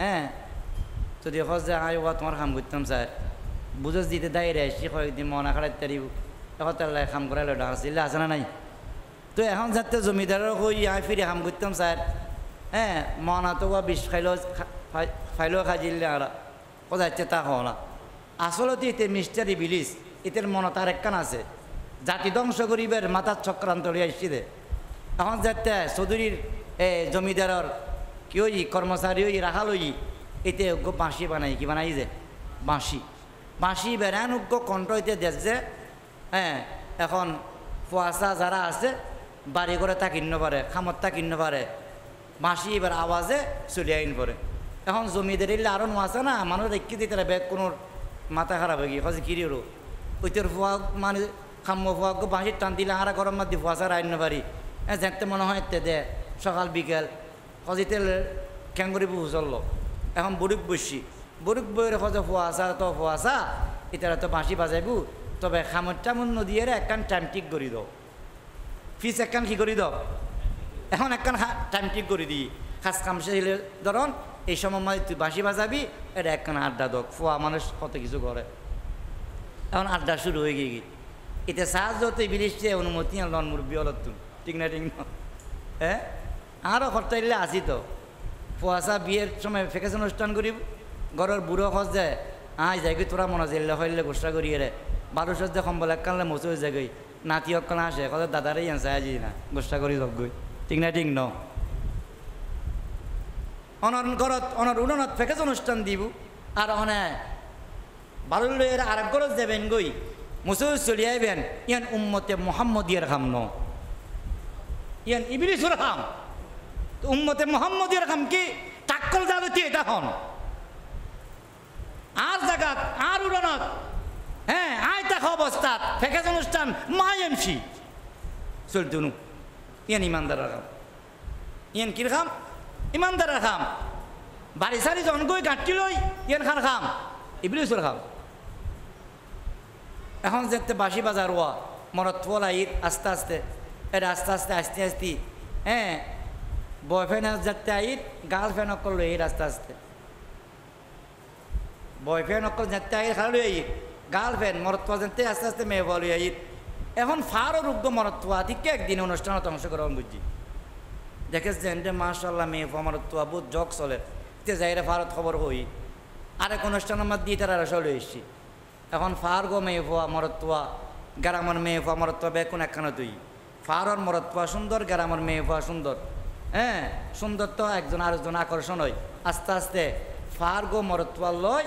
হ্যাঁ যদি হজ যে আয় বা তোমার কাম করতাম স্যার বুঝোস দিতে দায় রে সে কয়েকদিন মনা খাড়াই তারিব এখন তার কাম করাইলো ডাঙাছিলে আছে না নাই তো এখন যাতে জমিদারের হই আয় ফিরে কাম করতাম স্যার হ্যাঁ মনা তো বিষ ফাইলেও খাইলে আর কোথাচ্ছে তা হও না আসলতে এতে মিস্টার ইবিলিস এদের মনত আর একখান আছে জাতি ধ্বংস করিবার মাথার চক্রান্ত লিয়ে আসছি দে এখন যাতে চৌধুরীর জমিদারের কি ওই কর্মচারী ওই রাখাল ওই এতে বাঁশি বানাই কি বানাই যে বাঁশি বেড়ান উগ্র কণ্ঠ এতে দেশ যে হ্যাঁ এখন ফুয়াশা যারা আছে বাড়ি করে তা কিন্ন পারে খামত তা কিন্ন পারে বাঁশি এবার আওয়াজে চলে আইন পরে এখন জমিদার এলে আরও আছে না মানুষ রেখে দিতে ব্যাগ কোনো মাথা খারাপ হয়ে গিয়ে হচ্ছে কিরিরও ওইটার ফুয়া মানে খাম্য ফুয়াকে বাঁশির টান দিলে আর গরম মাত দিয়ে ফুয়াশা আইন পারি হ্যাঁ যাতে মনে হয় এতে দে সকাল বিকেল হজিতে ক্যাঙ্গুরি বহু চললো এখন বরুক বইয়ের হজে ফুয়াশা এটারা তো বাঁশি বাজাইবু তবে খামর টামন নদীয়ে একখান টাইম ঠিক করি দাও ফিস একখান কি করি দাও এখন একখান টাইম ঠিক করে দিই খাস কামসে হলে ধরুন এই সময় তুই বাঁশি বাজাবি এটা একখান আড্ডা দক ফুয়া মানুষ কত কিছু করে এখন আড্ডা শুরু হয়ে গিয়ে এতে সাহায্য তো বিলিশে অনুমতি লন মুরব্বী হল তুই ঠিক না হ্যাঁ আরও খরচাইলে আসি তো ফুয়াশা বিয়ের সময় ফেকেছে অনুষ্ঠান করিব ঘরের বুড়ো খোঁজ যায় যাই তোরা মনে যাইলে হইলে গোসা করিয়ে রে বারোশোর যে সম্বল একখানলে মচু হয়ে যায় নাতি অক্কান আসে কত দাদারই আনছে আজি না গোসা করি যাব গই ঠিক না ঠিক ন অনর ঘরত অনর উড়নত ফেকেছে অনুষ্ঠান দিব আর অনে বারুলের আর গরজ দেবেন গই মুসু চলিয়াইবেন ইয়ান উম্মতে মোহাম্মদিয়ার খাম ন ইয়ান ইবলিসুর খাম উম্মতে মোহাম্মদিয়ার খাম কি টাক্কল জাগতি এটা হন আর জাগাত আর উড়নত হ্যাঁ আয় দেখা অবস্থাত ফেকেজ অনুষ্ঠান মা এমসি চলতুনু ইয়ান ইমানদার খাম ইয়ান কির খাম ইমানদার খাম বাড়ি সারি জন গই গাঁটি লই ইয়ান খান খাম ইবলিসুর খাম এখন যেতে বাঁশি বাজার ওয়া মরত ফলাইর আস্তে আস্তে এটা আস্তে আস্তে হ্যাঁ বয়ফ্রেন্ড যেতে আইর গার্লফ্রেন্ড অকল লই আস্তে আস্তে বয়ফ্রেন্ড অকল যেতে আইর খালি লই আইর গার্লফ্রেন্ড মরত্বা যেতে আস্তে আস্তে মেয়ে বলি আইর এখন ফারও রুগ্ন মরত্বা ঠিক একদিন অনুষ্ঠানত অংশগ্রহণ বুঝছি দেখেছেন যে মাশাল্লাহ মেয়ে মরত্বা বহুত জগ চলে তে যাইরে ফারত খবর হই আরেক অনুষ্ঠানের মধ্যে দিয়ে তারা চলে এসছি এখন ফার গো মেয়ে ফোয়া মরত্বা গ্রামের মেয়ে ফোয়া মরত্বা বেকুন একখানা তুই ফারর মরত্বা সুন্দর গ্রামের মেয়ে ফোয়া সুন্দর হ্যাঁ সুন্দর তো একজন আরেকজন আকর্ষণ হয় আস্তে আস্তে ফার গো মরত্বা লয়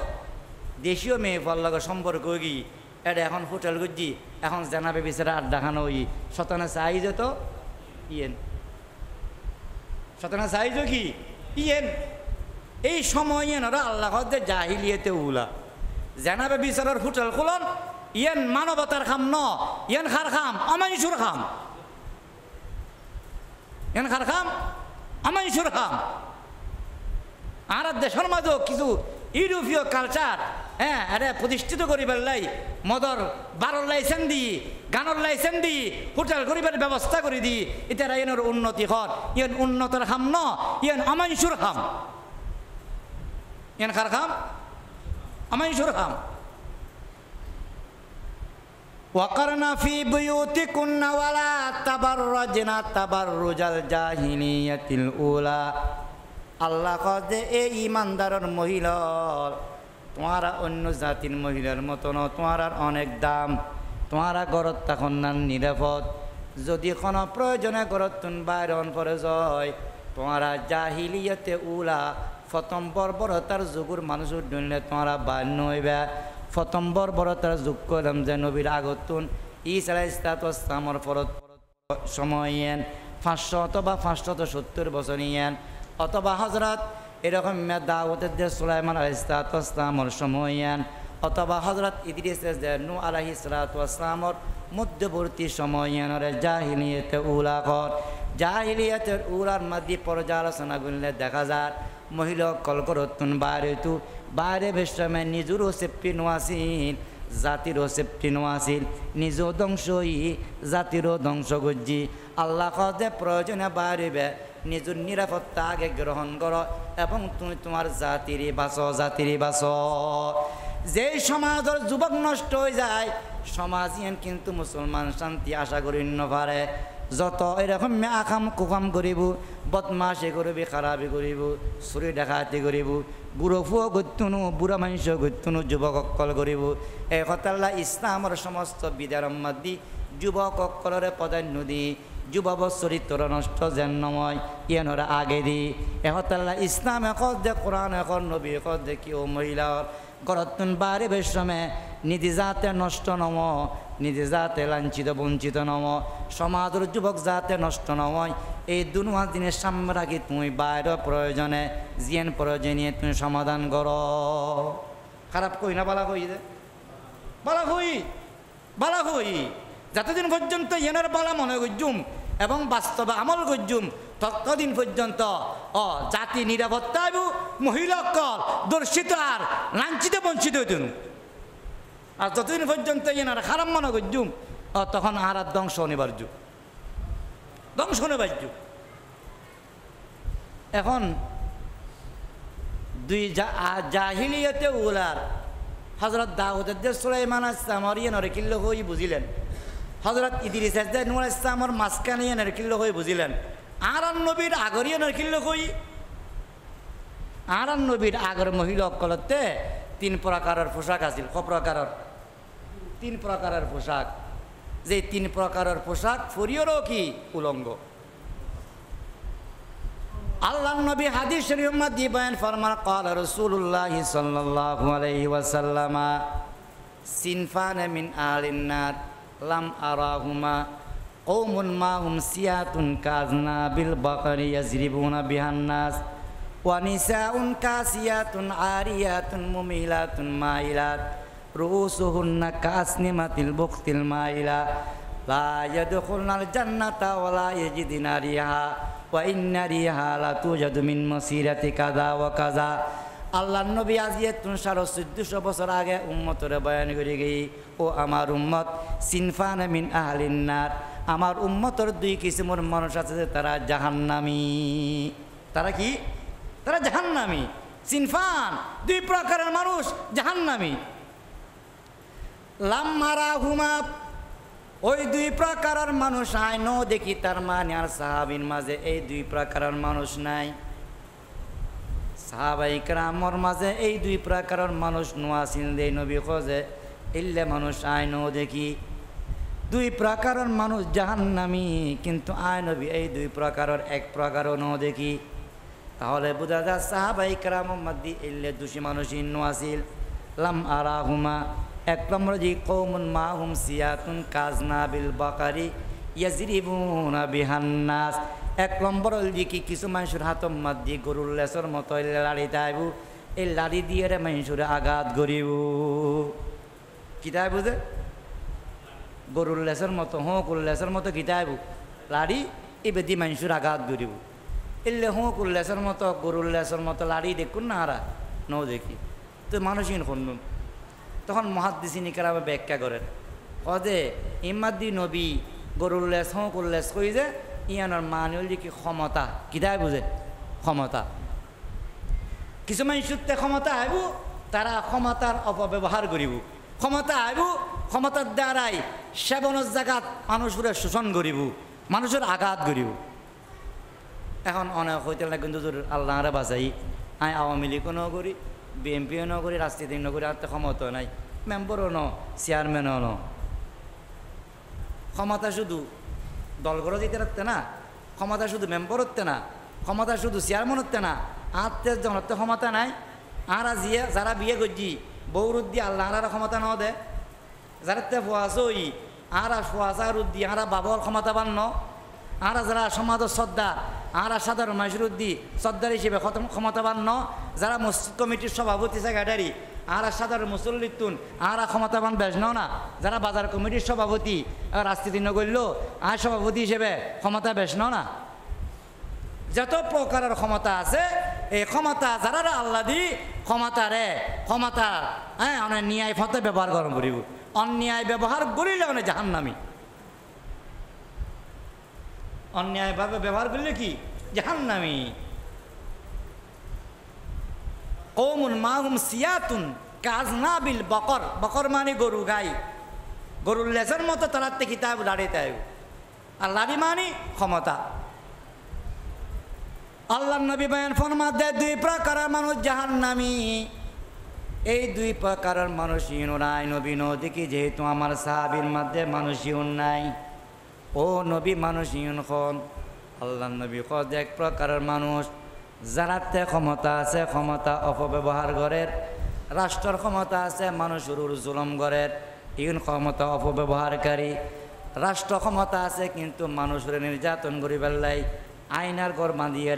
দেশীয় মেয়ে ফোয়ার লগে সম্পর্ক গি এটা এখন হোটেল গুজি এখন জানাবে বিচারা আড্ডা খানো ই শতানা সাইজ তো ইয়েন শতানা সাইজ কি ইয়েন এই সময় এনারা আল্লাহ জাহিলিয়েতে উলা জানাবে বিচারের হোটেল খুলন ইয়েন মানবতার খাম ন ইয়েন খার খাম অমানুষের খাম ইয়েন খার খাম অমানুষের খাম আর দেশের মাঝেও কিছু ইউরোপীয় কালচার হ্যাঁ আরে প্রতিষ্ঠিত করিবার লাই মদর বারোর লাইসেন্স দিই গানের লাইসেন্স দিই হোটেল করিবার ব্যবস্থা করে দিই এটা ইয়েনের উন্নতি হর ইয়েন উন্নতর খাম ন ইয়েন অমানুষের খাম ইয়েন খার খাম অমানুষের খাম ওয়াকারনা ফি বুয়ুতিকুন্না ওয়ালা তাবাররাজনা তাবাররুজাল জাহিলিয়াতিল উলা আল্লাহ কদে এই ইমানদারের মহিলা তোমারা অন্য জাতির মহিলার মতন তোমার অনেক দাম তোমারা ঘরত তখন না নিরাপদ যদি কোনো প্রয়োজনে ঘরত তুন বাইরন করে যায় তোমারা জাহিলিয়াতে উলা প্রথম বর্বরতার যুগুর মানুষের ডুনলে তোমরা বান্য হইবা প্রথম বর্বরতার যুগ করলাম যে নবীর আগতুন ঈসা আলাইহিস সালামের পরত সময় ইয়েন 500 অথবা 570 বছর ইয়েন অথবা হজরত এরকম দাউদের যে সুলাইমান আলাইহিস সালামের সময় ইয়েন অথবা হজরত ইদ্রিসের যে নূহ আলাইহিস সালামের মধ্যবর্তী সময় ইয়েনের জাহিলিয়াতে উলা কর জাহিলিয়াতের উলার মধ্যে পর্যালোচনা করলে দেখা যায় মহিলা কলকরতুন বাইরে তু বাইরে বেশমে নিজুরও সেপ্পি নোয়াসিন জাতিরও সেফটি নোয়াছিল, নিজেও ধ্বংস হই জাতিরও ধ্বংস করছি। আল্লাহ কদে প্রয়োজনে বাড়িবে নিজের নিরাপত্তা আগে গ্রহণ করো এবং তুমি তোমার জাতিরই বাঁচ। যেই সমাজের যুবক নষ্ট হয়ে যায় সমাজ কিন্তু মুসলমান শান্তি আশা করি পারে। যত এরকম আকাম কুকাম করিব, বদমাশি করবি, খারাপি করিব, চুরি ডাকাতি করিব, বুড়ো ফুয়ো গত্যুনু, বুড়া মানুষ গত্যুনু, যুবক অক্কল করিব। এই কথাল্লা ইসলামের সমস্ত বিধার মধ্যে যুবক অক্কলরে প্রাধান্য দি, যুবক চরিত্র নষ্ট যেন নয় ইয়ানোরা আগে দি। এহতাল্লা ইসলাম এখন দে, কোরআন এখন নবী এখন দে কি ও মহিলার গরতুন বাড়ি বেশ্রমে নিধি যাতে নষ্ট নম, নিধি যাতে লাঞ্ছিত বঞ্চিত নম, সমাজের যুবক যাতে নষ্ট নয়। এই দুনুয়া দিনের সামনে রাখি তুমি বাইরের প্রয়োজনে জিয়ান প্রয়োজনীয় তুমি সমাধান করো। খারাপ কই না বালা কই, বালা হই যতদিন পর্যন্ত এনার বালা মনে করজুম এবং বাস্তবে আমল করজুম ততদিন পর্যন্ত জাতি নিরাপত্তা এবং মহিলাকল দর্শিত আর লাঞ্ছিত বঞ্চিত হইতুন। আর যতদিন পর্যন্ত এনার খারাপ মনে করজুম তখন আর ধ্বংস অনিবার্য। এখন দুই জাহিলিয়াতে উলার হযরত দাউদের যে সুলাইমান আসসালামর ইয়ানরে কিল্লো হই বুঝিলেন, হযরত ইদ্রিস নূহ ইসলামর মাঝখানে ইয়ানরে কিল্লো হই বুঝিলেন। আর নবীর আগর ইয়ানরে কিল্লো হই, আর নবীর আগর মহিলা অকলতে 3 প্রকারের পোশাক আছিল। প্রকারের 3 প্রকারের পোশাক, যে 3 প্রকারের পোশাক ফরিয়রও কি উলঙ্গ। আল্লাহ নবী হাদিস শরীফ মধ্যে বয়ান ফরমান قال رسول الله صلى الله عليه وسلم সিনফান মিন আহলিন নার লাম আরাহুমা কওমুন মাহুম সিয়াতুন কাযনাবিল বাকরি ইয়াজরিবুনা বিহান নাস ওয়া নিসাউন কাসিয়াতুন আরিয়াতুন মুমিলাতুন মাইলাত রুসুহুন্না কাসনিমাতিল বুখতিল মাইলা লা ইয়াদখুলনাল জান্নাতা ওয়া লা ইয়াজিদুনা রিহা ওয়া ইন্না রিহা লা তুজাদু মিন মাসিরাতি কাযা ওয়া কাযা। আল্লাহর নবী আজিয়ে 1400 বছর আগে উম্মতরে বয়ান করে গই, ও আমার উম্মত সিনফান মিন আহলিন নার, আমার উম্মতর 2 কিসিমের মানুষ আছে তারা জাহান্নামী। তারা কি? তারা জাহান্নামী। সিনফান 2 প্রকারের মানুষ জাহান্নামী। লাম মারাহুমা, ওই 2 প্রকারের মানুষ আয় ন দেখি, তার মানে আর সাহাবীর মাঝে এই 2 প্রকারের মানুষ নাই। সাহাবাই কেরামর মাঝে এই 2 প্রকারের মানুষ নোয়াছিল দে নবী খোঁজে ইল্লে মানুষ আয় ন দেখি। 2 প্রকারের মানুষ জাহান্নামী, কিন্তু আয় নবী এই 2 প্রকারের 1 প্রকারও ন দেখি। তাহলে বোঝা যায় সাহাবাই কেরামর মধ্যে ইল্লে 2 মানুষই নোয়াছিল। লাম আরাহুমা, 1 নম্বর যে কওমুন মাহুম সিয়াতুন কাযনাবিল বাকারি ইয়াজরিবুনা বিহান নাস। 1 নম্বর যে কি কিছু মানুষের হাতের মধ্যে গরুর লেসের মতো লাড়ি তাইব, এই লাড়ি দিয়ে মানুষের আঘাত করিব। কি তাইব যে গরুর লেসের মতো, হুঁকুর লেসের মতো কি তাইব লাড়ি, এবার দিয়ে মানুষের আঘাত করিব। এলে হুঁকুর লেসের মতো গরুর লেসের মতো লাড়ি দেখুন না হারা ন দেখি তো মানুষই শুনুন। তখন মুহাদ্দিসিন কেরামে ব্যাখ্যা করেন কদে ইমাদ্দি নবী গরুর লেস হুঁকুর লেস কই যে ইয়ানোর মানে হল যে কি ক্ষমতা, কিতায় বুঝে ক্ষমতা। কিছু মানুষতে ক্ষমতা আইব, তারা ক্ষমতার অপব্যবহার করিব। ক্ষমতা আইব, ক্ষমতার দ্বারাই সেবনের জায়গাত মানুষের শোষণ করিব, মানুষের আঘাত করিব। এখন অনেক হইতে না কিন্তু আল্লাহরে বাঁচাই, আই আওয়ামী লীগও ন করি, বিএনপিও ন করি, রাজনীতি ন করি, আর তো ক্ষমতা নাই, মেম্বারও ন, চেয়ারম্যানও ন। ক্ষমতা শুধু দলগড় দিতে রাখতে না, ক্ষমতা শুধু মেম্বার হতে না, ক্ষমতা শুধু চেয়ারম্যান হতে না, আত্মের জনতে ক্ষমতা নাই। আরা জিয়া যারা বিয়ে করছি বৌরুদ্দি আল্লাহ আরা ক্ষমতা ন দে, যারা তে ফুয়াশই আরা ফুয়াশা রুদ্দি আরা বাবর ক্ষমতা বান্ন, আরা যারা সমাজের শ্রদ্ধা আরা সাধারণ মানুষের উদ্দি শ্রদ্ধার হিসেবে ক্ষমতা বান্ন, যারা মসজিদ কমিটির সভাপতি সেক্রেটারি আরা সাধারণ মুসল্লিতুন আরা ক্ষমতাবান বেশ না, যারা বাজার কমিটির সভাপতি রাজনীতি নগরল আর সভাপতি হিসেবে ক্ষমতা বেশ না। যত প্রকারের ক্ষমতা আছে এই ক্ষমতা যারা আল্লাহ দি ক্ষমতা হ্যাঁ অনেক ন্যায় পথে ব্যবহার গরম করিব অন্যায় ব্যবহার করিলে অনেক জাহান্নামী অন্যায়ভাবে ব্যবহার করলে কি জাহান্নামী কওমুন মাহুম সিয়াতুন কাজনাবিল বকর বকর মানে গরু গাই গরুর লেজের মতো তারাতে কিতাব দাঁড়িয়ে তাই আর লাড়ি মানে ক্ষমতা আল্লাহ নবী বয়ান ফরমাতে দুই প্রকারের মানুষ জাহান্নামী এই দুই প্রকারের মানুষ নাই নবী নদীকে যেহেতু আমার সাহাবীর মধ্যে মানুষ নাই ও নবী মানুষ খন আল্লাহ নবী কদ এক প্রকারের মানুষ যারাতে ক্ষমতা আছে ক্ষমতা অপব্যবহার করে রাষ্ট্রের ক্ষমতা আছে মানুষের জুলুম করে ইন ক্ষমতা অপব্যবহারকারী রাষ্ট্র ক্ষমতা আছে কিন্তু মানুষের নির্যাতন করি পেলাই আইনার ঘর বাঁধিয়ে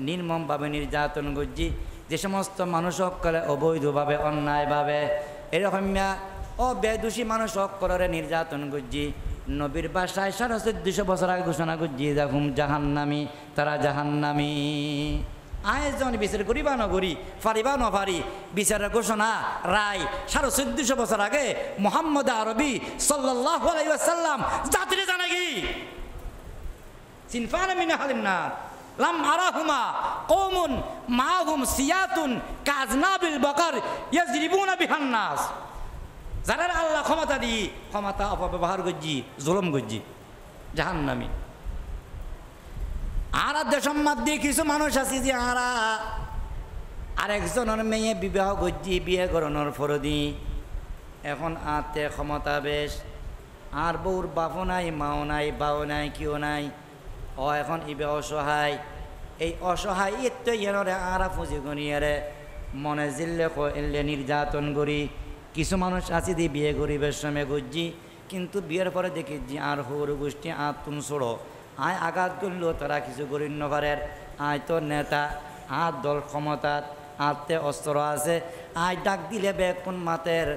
নির্মমভাবে নির্যাতন করছি যে সমস্ত মানুষ সকলে অবৈধভাবে অন্যায়ভাবে এরকম বেদোষী মানুষ সকলের নির্যাতন করছি নবীর বাসায় 1450 বছর আগে ঘোষণা করছি দেখুন জাহান্নামী তারা জাহান্নামী আয়োজন বিচার করিবা নগরী ফারিবা নফারি বিচারের ঘোষণা রায় 1450 বছর আগে মুহাম্মদ আরবি সাল্লাল্লাহু আলাইহি ওয়াসাল্লাম জাতিরে জানা কি সিনফান মিন আহলিন নার লাম আরাহুমা কওমুন মাহুম সিয়াতুন কাজনাবিল বকর ইয়াজরিবুনা বিহান নাস যারা আল্লাহ ক্ষমতা দি ক্ষমতা অপব্যবহার করছি জুলুম করছি জাহান্নামী আর দেশের মধ্যে কিছু মানুষ আছে যে আরেকজনের মেয়ে বিবাহ করছি বিয়ে করানোর ফরদি এখন আতে ক্ষমতা বেশ আর বউর বাপও নাই মাও নাই বাও নাই কেউ নাই ও এখন ইবে অসহায় এই অসহায় এত ইয়েনরে আরা ফুঁজি গনিয়ারে মনে জিল্লে এলে নির্যাতন করি কিছু মানুষ আছে দিয়ে বিয়ে গরিবের সময় গুজি কিন্তু বিয়ের পরে দেখেছি আর হৌর গোষ্ঠী আর তুম ছোড়ো আয় আঘাত করলেও তারা কিছু গরিব নগরের আয় তো নেতা আর দল ক্ষমতার আতে অস্ত্র আছে আয় ডাক দিলে বেকুন মাতের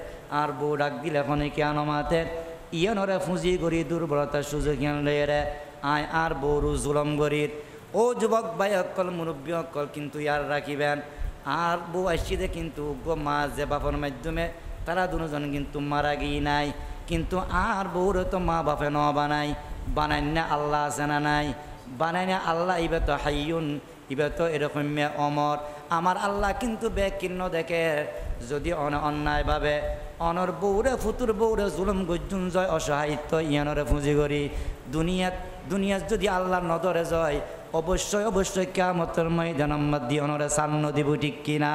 আর বউ ডাক দিলে এখনই কেন মাতের ইয়নরে ফুঁজি করি দুর্বলতার সুযোগ রে আয় আর বউরু জুলম গরির ও যুবক ভাই অকল মুরব্বী অকল কিন্তু ইয়ার রাখিবেন আর বউ আসছে কিন্তু গো মা যে বাপের মাধ্যমে তারা দুজন কিন্তু মারা গিয়ে নাই কিন্তু আর বউরে তো মা বাপে ন বানাই বানাই না আল্লাহ আছে না নাই বানাই না আল্লাহ ইবে তো হাইয়ুন ইবে তো এরকম অমর আমার আল্লাহ কিন্তু বেকিন্ন দেখে যদি অন্যায়ভাবে অনর বউরে ফুতুর বউরে জুলুম গজ্জুন জয় অসহায়িত্ব ইয়ানরে পুঁজি করি দুনিয়াত যদি আল্লাহ নদরে জয় অবশ্যই অবশ্যই কিয়ামতের ময়দানের মধ্যে অনরে সান্ন দিব ঠিক কিনা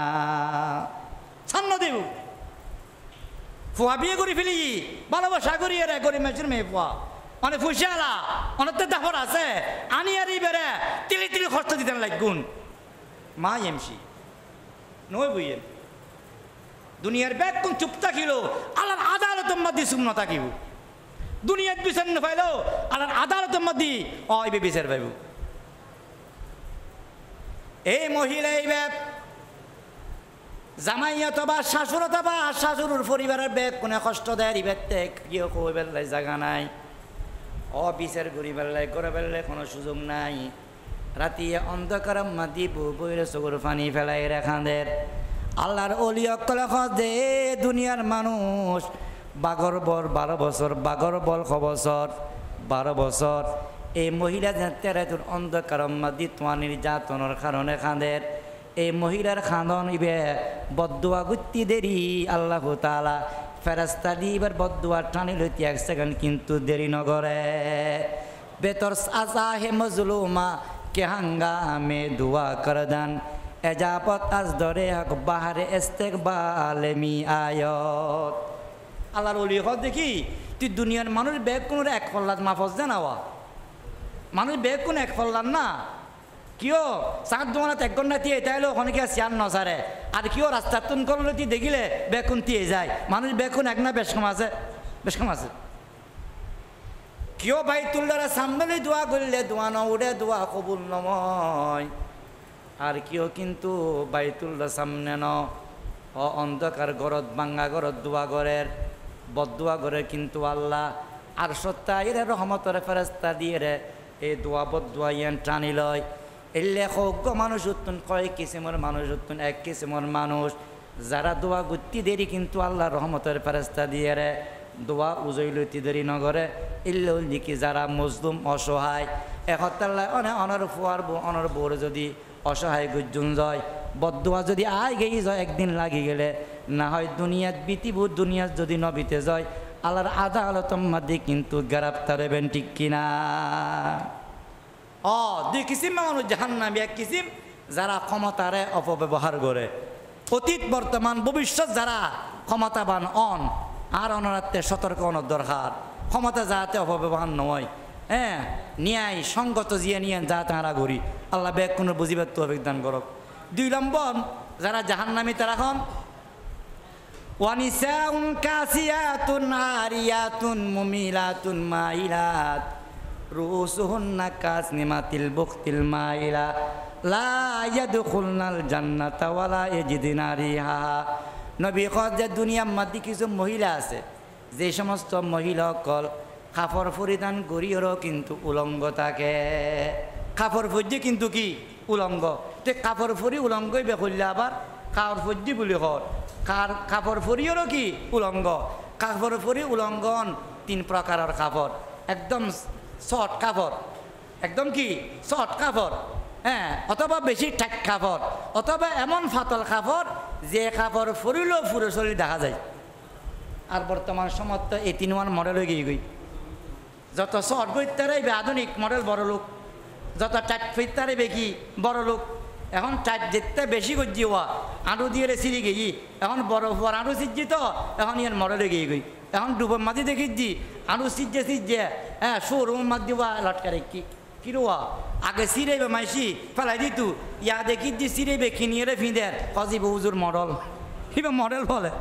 সান্ন দিব ফুয়া বিয়ে করে ফেলি ভালোবাসা করি রে গরিব মেয়ের মেয়ে ফুয়া অনেক ফুসিয়ালা অনেক তো দাফর আছে আনি আর বেড়ে তিলি তিলি খরচ দিতেন লাগুন মা এমসি নয় বইয়েন দুনিয়ার ব্যাগ কোন চুপ থাকিল আল্লাহর আদালতের মধ্যে চুপ না থাকিব দুনিয়ার বিচার না পাইল আল্লাহর আদালতের মধ্যে অইবে বিচার পাইব এই মহিলা এই ব্যাগ জামাইয়া তো বা শাশুড় তো বা শাশুড়ুর পরিবারের ব্যাগ কোনে কষ্ট দেয় এই ব্যাগতে কেউ কই বেলায় জায়গা নাই বিচার করি বেলায় করে বেলায় কোনো সুযোগ নাই রাতিয়ে অন্ধকার মাদি বইরে চকুর পানি ফেলাই রেখাঁদের আল্লাহর অলি অকলে দে দুনিয়ার মানুষ বাগর বর 12 বছর বাগর বল 6 বছর 12 বছর এই মহিলা তেরাতুর অন্ধকার মাদি তোমার নির্যাতনের কারণে খাঁদের এই মহিলার খাঁদন ইবে বদুয়া গুত্তি দেরি আল্লাহ তাআলা ফেরেশতা দিবার বদুয়া টানি লইতে 1 সেকেন্ড কিন্তু দেরি নগরে বেতর আজা হে মজলুমা কে হাঙ্গামে দুয়া করদান এজাপত আজ দরে হক বাহারে ইস্তেকবালে মি আয়ত আল্লাহর ওলি হক দেখি তুই দুনিয়ার মানুষ বেগ কোন এক ফল্লাদ মাফজ জানাওয়া মানুষ বেগ কোন এক ফল্লাদ না কিয় সাত দোকানত 1 ঘন্টা দিয়ে তাইলে ওখানে কি চেয়ার নসারে আর কিয় রাস্তার তুন করলে তুই দেখিলে বেকুন দিয়ে যায় মানুষ বেকুন এক না বেশ কম আছে কিয় ভাই তুলদারা সামনে দোয়া করলে দোয়া ন উড়ে দোয়া কবুল নময় আর কিয় কিন্তু বাইতুল্লাহ সামনে ন অন্ধকার গরত বাঙ্গা গরত দোয়া গরের বদুয়া গরের কিন্তু আল্লাহ আর সত্তা এর রহমতের ফেরেশতা দিয়ে রে এই দোয়া বদুয়া ইয়ান টানি লয় এলে হোক মানুষ উত্তন কয় কিসিমের মানুষ উত্তন 1 কিসিমের মানুষ যারা দোয়া গুত্তি দেরি কিন্তু আল্লাহ রহমতের ফেরেস্তা দিয়ে রে দোয়া উজইলতি দেরি নগরে ইল্ল লিখি যারা মজলুম অসহায় একতাল্লাহ অনর ফুয়ার অনর বোর যদি অসহায় গুজ্জুন যায় বদুয়া যদি আয় গেই যায় একদিন লাগি গেলে না হয় দুনিয়াত বিতিবু দুনিয়াত যদি নবিতে যায় আল্লাহর আদালতম মাদি কিন্তু গ্রেফতার হবেন ঠিক কিনা দুই কিসিম মানুষ জাহান্নামী এক কিসিম যারা ক্ষমতারে অপব্যবহার করে অতীত বর্তমান ভবিষ্যৎ যারা ক্ষমতাবান আর অনারাত্মে সতর্ক অনর দরকার ক্ষমতা যাতে অপব্যবহার নয় ন্যায় সঙ্গত জিয়ে নিয়ে যা তাঁরা ঘুরি আল্লাহ ব্যাগ কোনো বুঝিবার তো অভিজ্ঞান করক 2 নম্বর যারা জাহান্নামী তারা হন ওয়ানিসাউন কাসিয়াতুন আরিয়াতুন মুমিলাতুন মাইলাত রুসুহুন্না কাসনিমাতিল বুখতিল মাইলা লা ইয়াদখুলনাল জান্নাতা ওয়ালা ইয়াজিদুনা রিহা নবী কয় যে দুনিয়ার মধ্যে কিছু মহিলা আছে যে সমস্ত মহিলা কল কাপড় পরিধান করিও কিন্তু উলঙ্গ থাকে কাপড় পর্যে কিন্তু কি উলঙ্গ তে কাপড় পরি উলঙ্গই বেকল্লা আবার কাপড় পর্যে বলি হর কাপড় পরিও কি উলঙ্গ কাপড় পরি উলঙ্গন 3 প্রকারের কাপড় একদম শর্ট কাপড় একদম কি শর্ট কাপড় অথবা বেশি টাইট কাপড় অথবা এমন ফাতল কাপড় যে কাপড় পরিলেও পুরো শরীর দেখা যায় আর বর্তমান সময় তো 18 মডেল হয়ে গিয়ে যত শর্ট বই তারাই আধুনিক মডেল বড় লোক যত টাইট ফিট তারাই বেশি বড় লোক এখন টাইট যেতে বেশি করছি হওয়া আঁটু দিয়ে সিঁড়ি গেছি এখন বড় হওয়ার আঁটু সিঁজি তো এখন ইয়ার মডেলে গিয়ে গই এখন ডুবের মাঝে দেখিছি আঁটু সিঁজে শোরুম মাঝ দিবা লটকারে কিরোয়া আগে সিঁড়াইবে মাইসি ফেলাই দিত ইয়া দেখিছি সিঁড়াইবে কিনিয়ে ফিঁদের কজিব উজুর মডেল কিবা মডেল বলে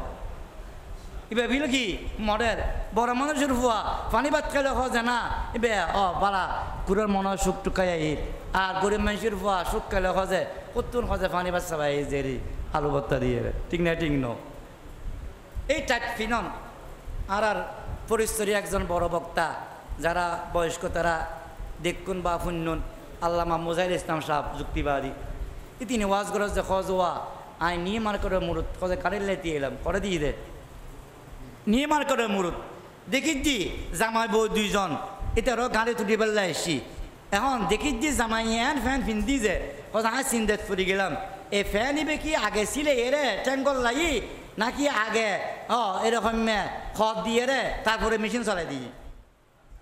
এবার বিল কি মডেল বড় মানুষের ফুয়া পানি ভাত খাইলে খোঁজে না এবার বাড়া কুড়ের মনে সুখ টুকাই আর গরিব মানুষের ফুয়া সুখ খাইলে খোঁজে কত্তুন খোঁজে পানি ভাত সবাই জেরি আলু ভর্তা দিয়ে ঠিক না ঠিক ন এই টাইট ফিনন আর পরিস্থিতি একজন বড় বক্তা যারা বয়স্ক তারা দেখুন বা ফুন্নুন আল্লামা মুজাহির ইসলাম সাহেব যুক্তিবাদী তিনি ওয়াজ করে যে খোঁজোয়া আই নিয়ে মার করে মুরুদ খোঁজে কারের লাইতে এলাম করে দিয়ে দে নিয়ে মার করে মুরুদ দেখিছি জামাই বউ 2 জন এটারও গাড়ি তুটি বেলা এসছি এখন দেখিছি জামাই ফ্যান ফিন্দি যে আয় চিন্তাত ফুরি গেলাম এই ফ্যান ইবে কি আগে ছিলে এরে ট্যাঙ্গল লাগি নাকি আগে এরকম খদ দিয়ে রে তারপরে মেশিন চলাই দিই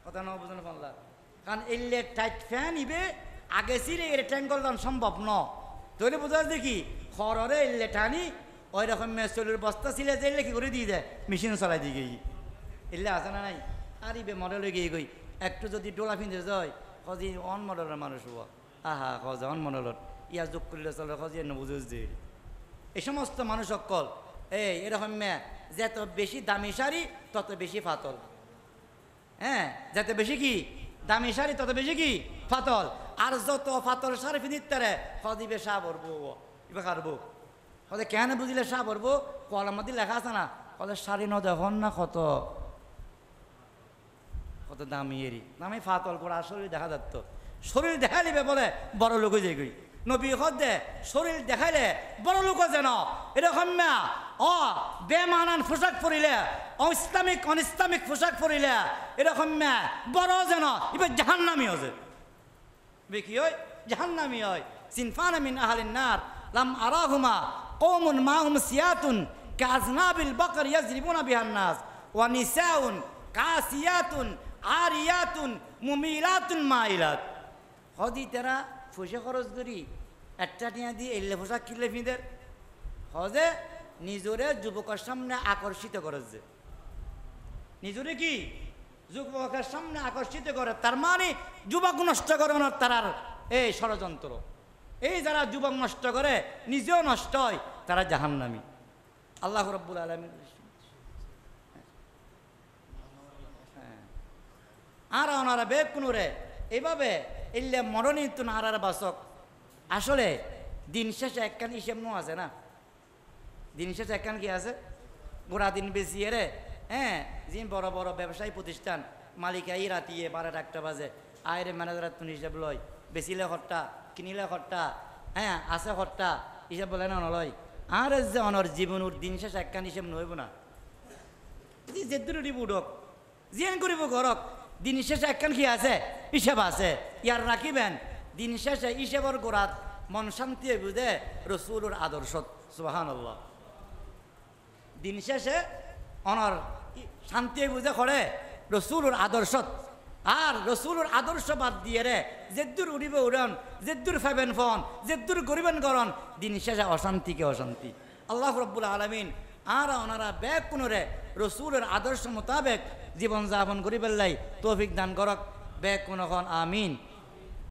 কথা ন বুঝলেন পারলা কারণ এলে টাইট ফ্যান ইবে আগে ছিলে এর ট্যাঙ্গল দান সম্ভব ন তৈরি বোঝা দেখি খড়রে এলে টানি ওই রকম চলুর বস্তা ছিলে যে এলে কি করে দিয়ে দেয় মেশিন চলাই দিয়ে গই এলে আছে না নাই আর ইবে মডেলে গিয়ে গই একটু যদি ডোলা ফিনতে যায় কজি অন মডেলের মানুষ হওয়া আহা কজা অন মডেলত ইয়া যোগ করলে চলে কজি নবুঝুজ যে এই সমস্ত মানুষ অকল এরকম যত বেশি দামি শাড়ি তত বেশি ফাতল যত বেশি কি দামি শাড়ি তত বেশি কি ফাতল আর যত ফাতল শাড়ি ফিনিতারে কদিবে সাহ ভরবো ইবে কারবো কদে কেন বুঝলে সাহ ভরবো কলার মধ্যে লেখা আছে না কদে শাড়ি ন দেখুন না কত কত দামি এরি দামি ফাতল করে শরীর দেখা যাত শরীর দেখা দিবে বলে বড় লোক হয়ে যাই নবী দে শরীর দেখাইলে বড় লোক যেন এরকম বেমানান পোশাক পরিলে ইসলামিক অনিসলামিক পোশাক পরিলে এরকম বড় যেন এবার জাহান্নামি হচ্ছে কি হয় জাহান্নামি হয় সিনফান মিন আহলিন নার লাম আরাহুমা কওমুন মাহুম সিয়াতুন কাজনাবিল বকর ইয়াজরিবুনা বিহান নাস ওয়া নিসাউন কাসিয়াতুন আরিয়াতুন মুমিলাতুন মাইলাত হদি তেরা পয়সা খরচ করি একটা টিয়া দিয়ে এলে পোশাক কিনলে ফিঁদের হজে নিজরে যুবকের সামনে আকর্ষিত করে যে নিজরে কি যুবকের সামনে আকর্ষিত করে তার মানে যুবক নষ্ট করে না তার এই ষড়যন্ত্র এই যারা যুবক নষ্ট করে নিজেও নষ্ট হয় তারা জাহান্নামী আল্লাহ রাব্বুল আলামিন আর ওনারা বেগ কোনরে এইভাবে এলে মরণিত নারার বাসক আসলে দিন শেষে একখান হিসেব নো আছে না দিন শেষে একখান কি আছে গোড়া দিন বেশি রে যে বড় বড় ব্যবসায়ী প্রতিষ্ঠান মালিক আই রাতিয়ে 12টা 1টা বাজে আয়রে ম্যানেজার তুমি হিসাব লয় বেচিলে খরটা কিনিলে খরটা আছে খরটা হিসাব বলে না নলয় আর যে অনর জীবনের দিন শেষ একখান হিসেব নইব না যে দূর উঠিব উঠক জিয়ান করিব ঘরক দিন শেষে একখান কি আছে হিসেব আছে ইয়ার রাখিবেন দিন শেষে হিসেবর গোড়াত মন শান্তি বুঝে রসুলের আদর্শত সুবহানাল্লাহ দিন শেষে অনর শান্তি বুঝে করে রসুলের আদর্শত আর রসুলের আদর্শ বাদ দিয়ে রে যেদূর উড়িব উড়ন যেদূর ফাইবেন ফোন যেদূর গরিবেন গরণ দিন শেষে অশান্তিকে অশান্তি আল্লাহ রব্বুল আলমিন আর ওনারা ব্যাগ পুনরে রসুলের আদর্শ মোতাবেক জীবনযাপন করিবেন লাই তৌফিক দান করক ব্যাগ কোন আমিন।